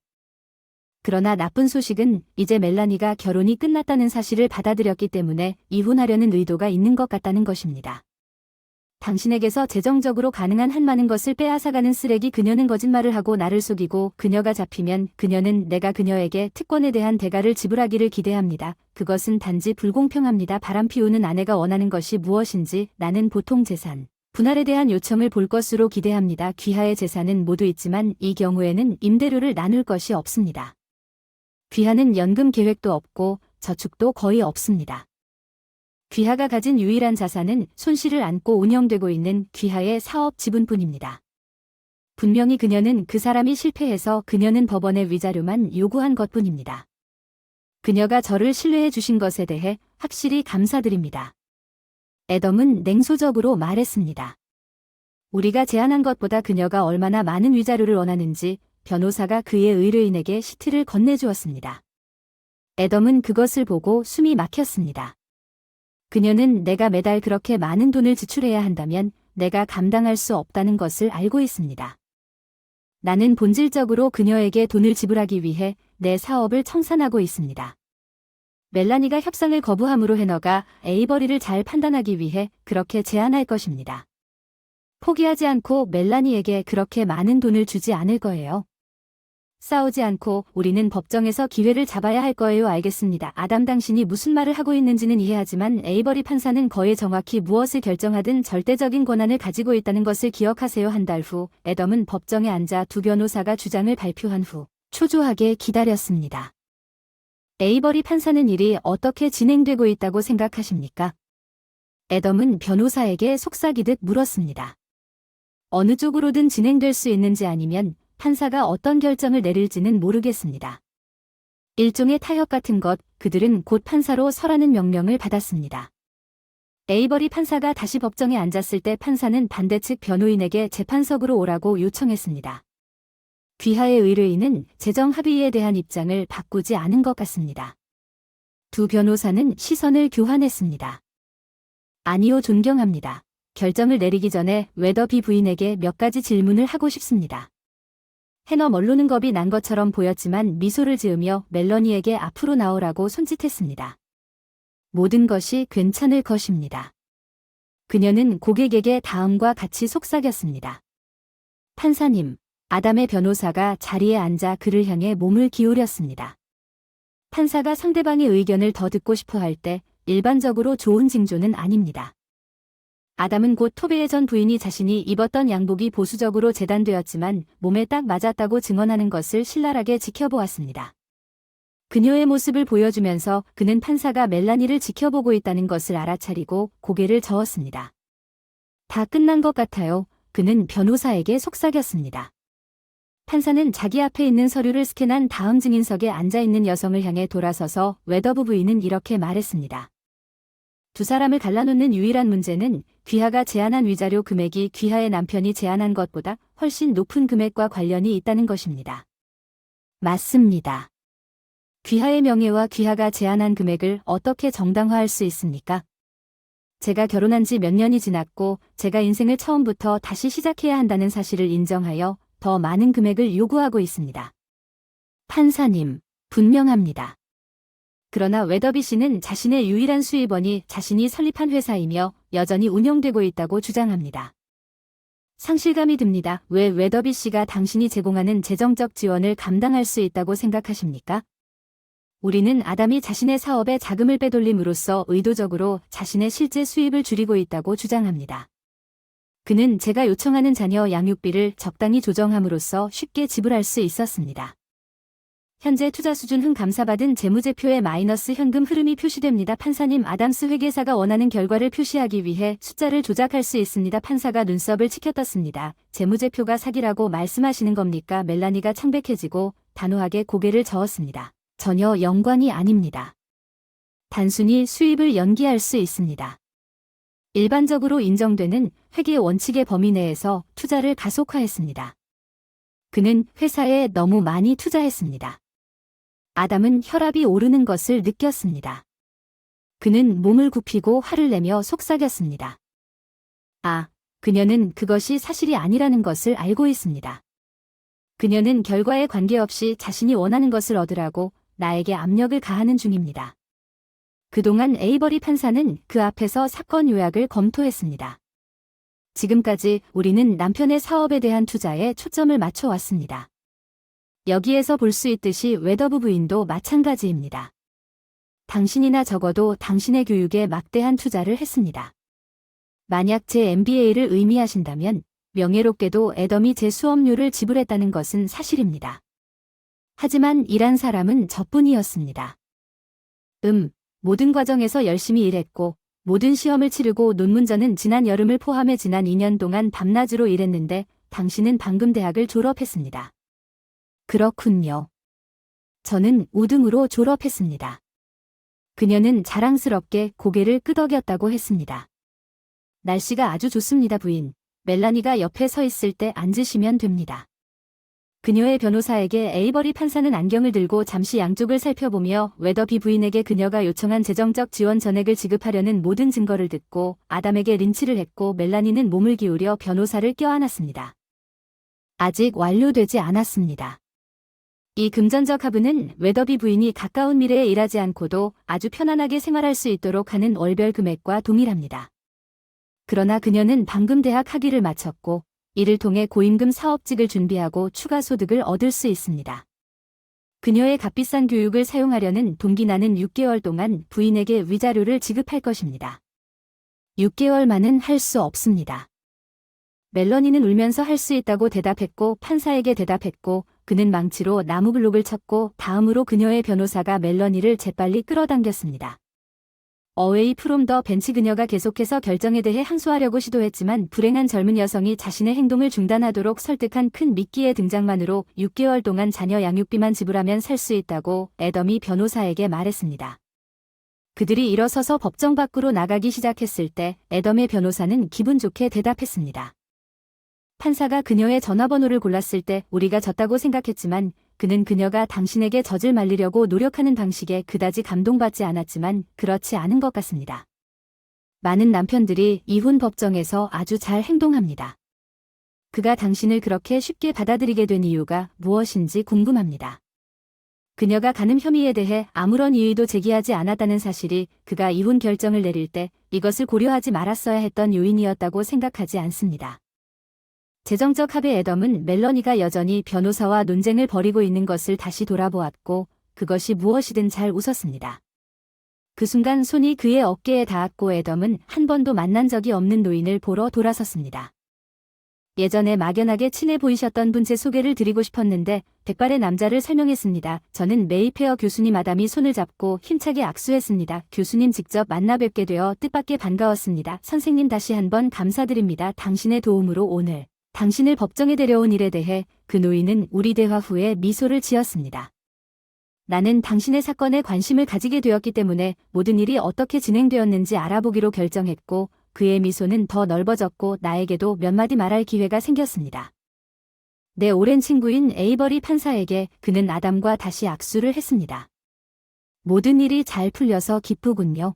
그러나 나쁜 소식은 이제 멜라니가 결혼이 끝났다는 사실을 받아들였기 때문에 이혼하려는 의도가 있는 것 같다는 것입니다. 당신에게서 재정적으로 가능한 한 많은 것을 빼앗아가는 쓰레기 그녀는 거짓말을 하고 나를 속이고 그녀가 잡히면 그녀는 내가 그녀에게 특권에 대한 대가를 지불하기를 기대합니다. 그것은 단지 불공평합니다. 바람피우는 아내가 원하는 것이 무엇인지 나는 보통 재산 분할에 대한 요청을 볼 것으로 기대합니다. 귀하의 재산은 모두 있지만 이 경우에는 임대료를 나눌 것이 없습니다. 귀하는 연금 계획도 없고 저축도 거의 없습니다. 귀하가 가진 유일한 자산은 손실을 안고 운영되고 있는 귀하의 사업 지분뿐입니다. 분명히 그녀는 그 사람이 실패해서 그녀는 법원의 위자료만 요구한 것뿐입니다. 그녀가 저를 신뢰해 주신 것에 대해 확실히 감사드립니다. 애덤은 냉소적으로 말했습니다. 우리가 제안한 것보다 그녀가 얼마나 많은 위자료를 원하는지 변호사가 그의 의뢰인에게 시트를 건네주었습니다. 애덤은 그것을 보고 숨이 막혔습니다. 그녀는 내가 매달 그렇게 많은 돈을 지출해야 한다면 내가 감당할 수 없다는 것을 알고 있습니다. 나는 본질적으로 그녀에게 돈을 지불하기 위해 내 사업을 청산하고 있습니다. 멜라니가 협상을 거부함으로 해너가 에이버리를 잘 판단하기 위해 그렇게 제안할 것입니다. 포기하지 않고 멜라니에게 그렇게 많은 돈을 주지 않을 거예요. 싸우지 않고 우리는 법정에서 기회를 잡아야 할 거예요. 알겠습니다. 아담 당신이 무슨 말을 하고 있는지는 이해하지만 에이버리 판사는 거의 정확히 무엇을 결정하든 절대적인 권한을 가지고 있다는 것을 기억하세요. 한 달 후 애덤은 법정에 앉아 두 변호사가 주장을 발표한 후 초조하게 기다렸습니다. 에이버리 판사는 일이 어떻게 진행되고 있다고 생각하십니까? 애덤은 변호사에게 속삭이듯 물었습니다. 어느 쪽으로든 진행될 수 있는지 아니면 판사가 어떤 결정을 내릴지는 모르겠습니다. 일종의 타협 같은 것, 그들은 곧 판사로 서라는 명령을 받았습니다. 에이버리 판사가 다시 법정에 앉았을 때 판사는 반대측 변호인에게 재판석으로 오라고 요청했습니다. 귀하의 의뢰인은 재정 합의에 대한 입장을 바꾸지 않은 것 같습니다. 두 변호사는 시선을 교환했습니다. 아니요, 존경합니다. 결정을 내리기 전에 웨더비 부인에게 몇 가지 질문을 하고 싶습니다. 해너 멀루는 겁이 난 것처럼 보였지만 미소를 지으며 멜러니에게 앞으로 나오라고 손짓했습니다. 모든 것이 괜찮을 것입니다. 그녀는 고객에게 다음과 같이 속삭였습니다. 판사님, 아담의 변호사가 자리에 앉아 그를 향해 몸을 기울였습니다. 판사가 상대방의 의견을 더 듣고 싶어 할 때 일반적으로 좋은 징조는 아닙니다. 아담은 곧 토베의 전 부인이 자신이 입었던 양복이 보수적으로 재단되었지만 몸에 딱 맞았다고 증언하는 것을 신랄하게 지켜보았습니다. 그녀의 모습을 보여주면서 그는 판사가 멜라니를 지켜보고 있다는 것을 알아차리고 고개를 저었습니다. 다 끝난 것 같아요. 그는 변호사에게 속삭였습니다. 판사는 자기 앞에 있는 서류를 스캔한 다음 증인석에 앉아있는 여성을 향해 돌아서서 웨더브 부인은 이렇게 말했습니다. 두 사람을 갈라놓는 유일한 문제는 귀하가 제안한 위자료 금액이 귀하의 남편이 제안한 것보다 훨씬 높은 금액과 관련이 있다는 것입니다. 맞습니다. 귀하의 명예와 귀하가 제안한 금액을 어떻게 정당화할 수 있습니까? 제가 결혼한 지 몇 년이 지났고 제가 인생을 처음부터 다시 시작해야 한다는 사실을 인정하여 더 많은 금액을 요구하고 있습니다. 판사님, 분명합니다. 그러나 웨더비 씨는 자신의 유일한 수입원이 자신이 설립한 회사이며 여전히 운영되고 있다고 주장합니다. 상실감이 듭니다. 왜 웨더비 씨가 당신이 제공하는 재정적 지원을 감당할 수 있다고 생각하십니까? 우리는 아담이 자신의 사업에 자금을 빼돌림으로써 의도적으로 자신의 실제 수입을 줄이고 있다고 주장합니다. 그는 제가 요청하는 자녀 양육비를 적당히 조정함으로써 쉽게 지불할 수 있었습니다. 현재 투자 수준 흥 감사받은 재무제표에 마이너스 현금 흐름이 표시됩니다. 판사님, 아담스 회계사가 원하는 결과를 표시하기 위해 숫자를 조작할 수 있습니다. 판사가 눈썹을 치켜떴습니다. 재무제표가 사기라고 말씀하시는 겁니까? 멜라니가 창백해지고 단호하게 고개를 저었습니다. 전혀 연관이 아닙니다. 단순히 수입을 연기할 수 있습니다. 일반적으로 인정되는 회계 원칙의 범위 내에서 투자를 가속화했습니다. 그는 회사에 너무 많이 투자했습니다. 아담은 혈압이 오르는 것을 느꼈습니다. 그는 몸을 굽히고 화를 내며 속삭였습니다. 그녀는 그것이 사실이 아니라는 것을 알고 있습니다. 그녀는 결과에 관계없이 자신이 원하는 것을 얻으라고 나에게 압력을 가하는 중입니다. 그동안 에이버리 판사는 그 앞에서 사건 요약을 검토했습니다. 지금까지 우리는 남편의 사업에 대한 투자에 초점을 맞춰왔습니다. 여기에서 볼 수 있듯이 웨더브 부인도 마찬가지입니다. 당신이나 적어도 당신의 교육에 막대한 투자를 했습니다. 만약 제 MBA를 의미하신다면 명예롭게도 애덤이 제 수업료를 지불했다는 것은 사실입니다. 하지만 일한 사람은 저뿐이었습니다. 모든 과정에서 열심히 일했고 모든 시험을 치르고 논문전은 지난 여름을 포함해 지난 2년 동안 밤낮으로 일했는데 당신은 방금 대학을 졸업했습니다. 그렇군요. 저는 우등으로 졸업했습니다. 그녀는 자랑스럽게 고개를 끄덕였다고 했습니다. 날씨가 아주 좋습니다, 부인. 멜라니가 옆에 서 있을 때 앉으시면 됩니다. 그녀의 변호사에게 에이버리 판사는 안경을 들고 잠시 양쪽을 살펴보며 웨더비 부인에게 그녀가 요청한 재정적 지원 전액을 지급하려는 모든 증거를 듣고 아담에게 린치를 했고 멜라니는 몸을 기울여 변호사를 껴안았습니다. 아직 완료되지 않았습니다. 이 금전적 하부는 웨더비 부인이 가까운 미래에 일하지 않고도 아주 편안하게 생활할 수 있도록 하는 월별 금액과 동일합니다. 그러나 그녀는 방금 대학 학위를 마쳤고 이를 통해 고임금 사업직을 준비하고 추가 소득을 얻을 수 있습니다. 그녀의 값비싼 교육을 사용하려는 동기 나는 6개월 동안 부인에게 위자료를 지급할 것입니다. 6개월만은 할 수 없습니다. 멜러니는 울면서 할 수 있다고 대답했고 판사에게 대답했고 그는 망치로 나무 블록을 쳤고 다음으로 그녀의 변호사가 멜러니를 재빨리 끌어당겼습니다. 어웨이 프롬 더 벤치 그녀가 계속해서 결정에 대해 항소하려고 시도했지만 불행한 젊은 여성이 자신의 행동을 중단하도록 설득한 큰 미끼의 등장만으로 6개월 동안 자녀 양육비만 지불하면 살 수 있다고 애덤이 변호사에게 말했습니다. 그들이 일어서서 법정 밖으로 나가기 시작했을 때 애덤의 변호사는 기분 좋게 대답했습니다. 판사가 그녀의 전화번호를 골랐을 때 우리가 졌다고 생각했지만 그는 그녀가 당신에게 젖을 말리려고 노력하는 방식에 그다지 감동받지 않았지만 그렇지 않은 것 같습니다. 많은 남편들이 이혼 법정에서 아주 잘 행동합니다. 그가 당신을 그렇게 쉽게 받아들이게 된 이유가 무엇인지 궁금합니다. 그녀가 가늠 혐의에 대해 아무런 이의도 제기하지 않았다는 사실이 그가 이혼 결정을 내릴 때 이것을 고려하지 말았어야 했던 요인이었다고 생각하지 않습니다. 재정적 합의 애덤은 멜러니가 여전히 변호사와 논쟁을 벌이고 있는 것을 다시 돌아보았고 그것이 무엇이든 잘 웃었습니다. 그 순간 손이 그의 어깨에 닿았고 애덤은 한 번도 만난 적이 없는 노인을 보러 돌아섰습니다. 예전에 막연하게 친해 보이셨던 분 제 소개를 드리고 싶었는데 백발의 남자를 설명했습니다. 저는 메이페어 교수님. 아담이 손을 잡고 힘차게 악수했습니다. 교수님 직접 만나 뵙게 되어 뜻밖의 반가웠습니다. 선생님 다시 한번 감사드립니다. 당신의 도움으로 오늘 당신을 법정에 데려온 일에 대해 그 노인은 우리 대화 후에 미소를 지었습니다. 나는 당신의 사건에 관심을 가지게 되었기 때문에 모든 일이 어떻게 진행되었는지 알아보기로 결정했고 그의 미소는 더 넓어졌고 나에게도 몇 마디 말할 기회가 생겼습니다. 내 오랜 친구인 에이버리 판사에게 그는 아담과 다시 악수를 했습니다. 모든 일이 잘 풀려서 기쁘군요.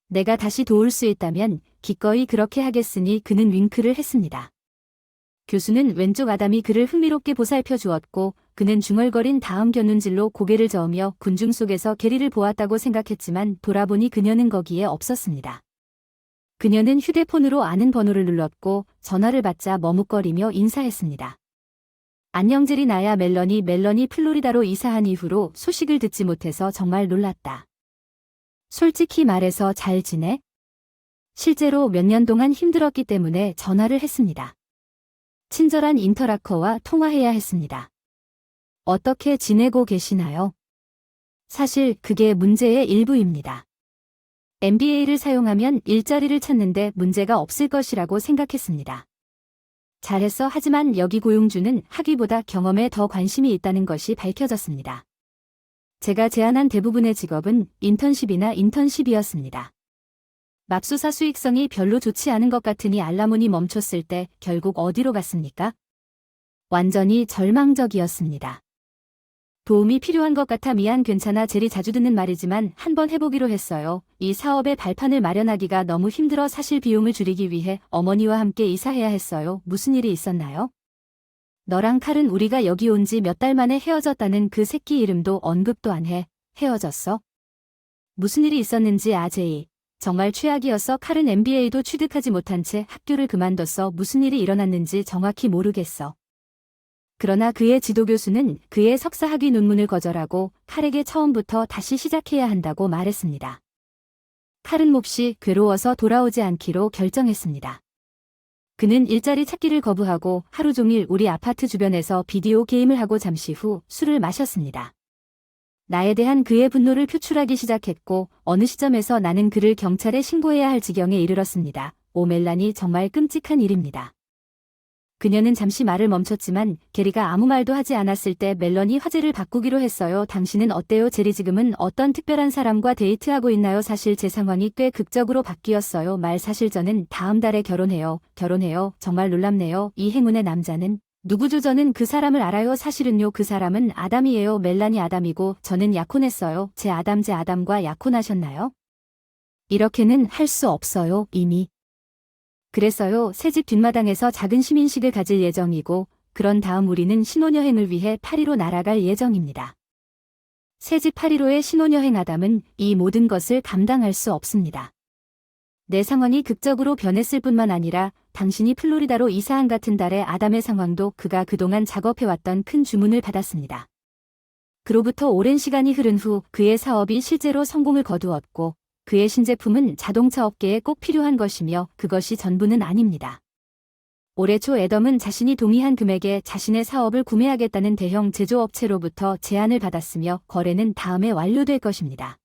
내가 다시 도울 수 있다면 기꺼이 그렇게 하겠으니 그는 윙크를 했습니다. 교수는 왼쪽 아담이 그를 흥미롭게 보살펴 주었고 그는 중얼거린 다음 겨눈질로 고개를 저으며 군중 속에서 게리를 보았다고 생각했지만 돌아보니 그녀는 거기에 없었습니다. 그녀는 휴대폰으로 아는 번호를 눌렀고 전화를 받자 머뭇거리며 인사했습니다. 안녕 제리 나야 멜러니 플로리다로 이사한 이후로 소식을 듣지 못해서 정말 놀랐다. 솔직히 말해서 잘 지내? 실제로 몇 년 동안 힘들었기 때문에 전화를 했습니다. 친절한 인터라커와 통화해야 했습니다. 어떻게 지내고 계시나요? 사실 그게 문제의 일부입니다. MBA를 사용하면 일자리를 찾는데 문제가 없을 것이라고 생각했습니다. 잘했어. 하지만 여기 고용주는 학위보다 경험에 더 관심이 있다는 것이 밝혀졌습니다. 제가 제안한 대부분의 직업은 인턴십이었습니다. 맙소사 수익성이 별로 좋지 않은 것 같으니 알라몬이 멈췄을 때 결국 어디로 갔습니까? 완전히 절망적이었습니다. 도움이 필요한 것 같아 미안 괜찮아 제리 자주 듣는 말이지만 한번 해보기로 했어요. 이 사업의 발판을 마련하기가 너무 힘들어 사실 비용을 줄이기 위해 어머니와 함께 이사해야 했어요. 무슨 일이 있었나요? 너랑 칼은 우리가 여기 온 지 몇 달 만에 헤어졌다는 그 새끼 이름도 언급도 안 해. 헤어졌어? 무슨 일이 있었는지 아제이. 정말 최악이었어. 칼은 MBA도 취득하지 못한 채 학교를 그만뒀어. 무슨 일이 일어났는지 정확히 모르겠어. 그러나 그의 지도교수는 그의 석사 학위 논문을 거절하고 칼에게 처음부터 다시 시작해야 한다고 말했습니다. 칼은 몹시 괴로워서 돌아오지 않기로 결정했습니다. 그는 일자리 찾기를 거부하고 하루 종일 우리 아파트 주변에서 비디오 게임을 하고 잠시 후 술을 마셨습니다. 나에 대한 그의 분노를 표출하기 시작했고 어느 시점에서 나는 그를 경찰에 신고해야 할 지경에 이르렀습니다. 오 멜라니 정말 끔찍한 일입니다. 그녀는 잠시 말을 멈췄지만 게리가 아무 말도 하지 않았을 때 멜런이 화제를 바꾸기로 했어요. 당신은 어때요? 제리 지금은 어떤 특별한 사람과 데이트하고 있나요? 사실 제 상황이 꽤 극적으로 바뀌었어요. 사실 저는 다음 달에 결혼해요. 정말 놀랍네요. 이 행운의 남자는 누구죠? 저는 그 사람을 알아요. 사실은요. 그 사람은 아담이에요. 멜란이 아담이고 저는 약혼했어요. 제 아담과 약혼하셨나요? 이렇게는 할 수 없어요. 이미. 그래서요. 새집 뒷마당에서 작은 시민식을 가질 예정이고 그런 다음 우리는 신혼여행을 위해 파리로 날아갈 예정입니다. 새집 파리로의 신혼여행 아담은 이 모든 것을 감당할 수 없습니다. 내 상황이 극적으로 변했을 뿐만 아니라 당신이 플로리다로 이사한 같은 달에 아담의 상황도 그가 그동안 작업해왔던 큰 주문을 받았습니다. 그로부터 오랜 시간이 흐른 후 그의 사업이 실제로 성공을 거두었고 그의 신제품은 자동차 업계에 꼭 필요한 것이며 그것이 전부는 아닙니다. 올해 초 애덤은 자신이 동의한 금액에 자신의 사업을 구매하겠다는 대형 제조업체로부터 제안을 받았으며 거래는 다음에 완료될 것입니다.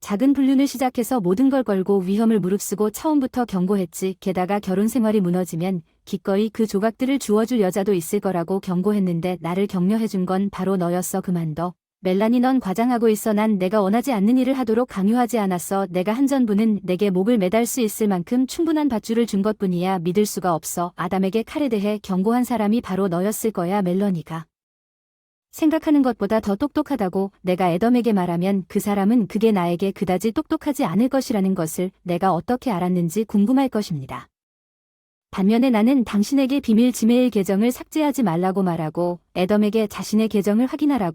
작은 불륜을 시작해서 모든 걸 걸고 위험을 무릅쓰고 처음부터 경고했지. 게다가 결혼 생활이 무너지면 기꺼이 그 조각들을 주워줄 여자도 있을 거라고 경고했는데 나를 격려해준 건 바로 너였어. 그만둬. 멜라니 넌 과장하고 있어. 난 내가 원하지 않는 일을 하도록 강요하지 않았어. 내가 한 전부는 내게 목을 매달 수 있을 만큼 충분한 밧줄을 준 것뿐이야. 믿을 수가 없어. 아담에게 칼에 대해 경고한 사람이 바로 너였을 거야. 멜러니가 생각하는 것보다 더 똑똑하다고 내가 애덤에게 말하면 그 사람은 그게 나에게 그다지 똑똑하지 않을 것이라는 것을 내가 어떻게 알았는지 궁금할 것입니다. 반면에 나는 당신에게 비밀 지메일 계정을 삭제하지 말라고 말하고 애덤에게 자신의 계정을 확인하라고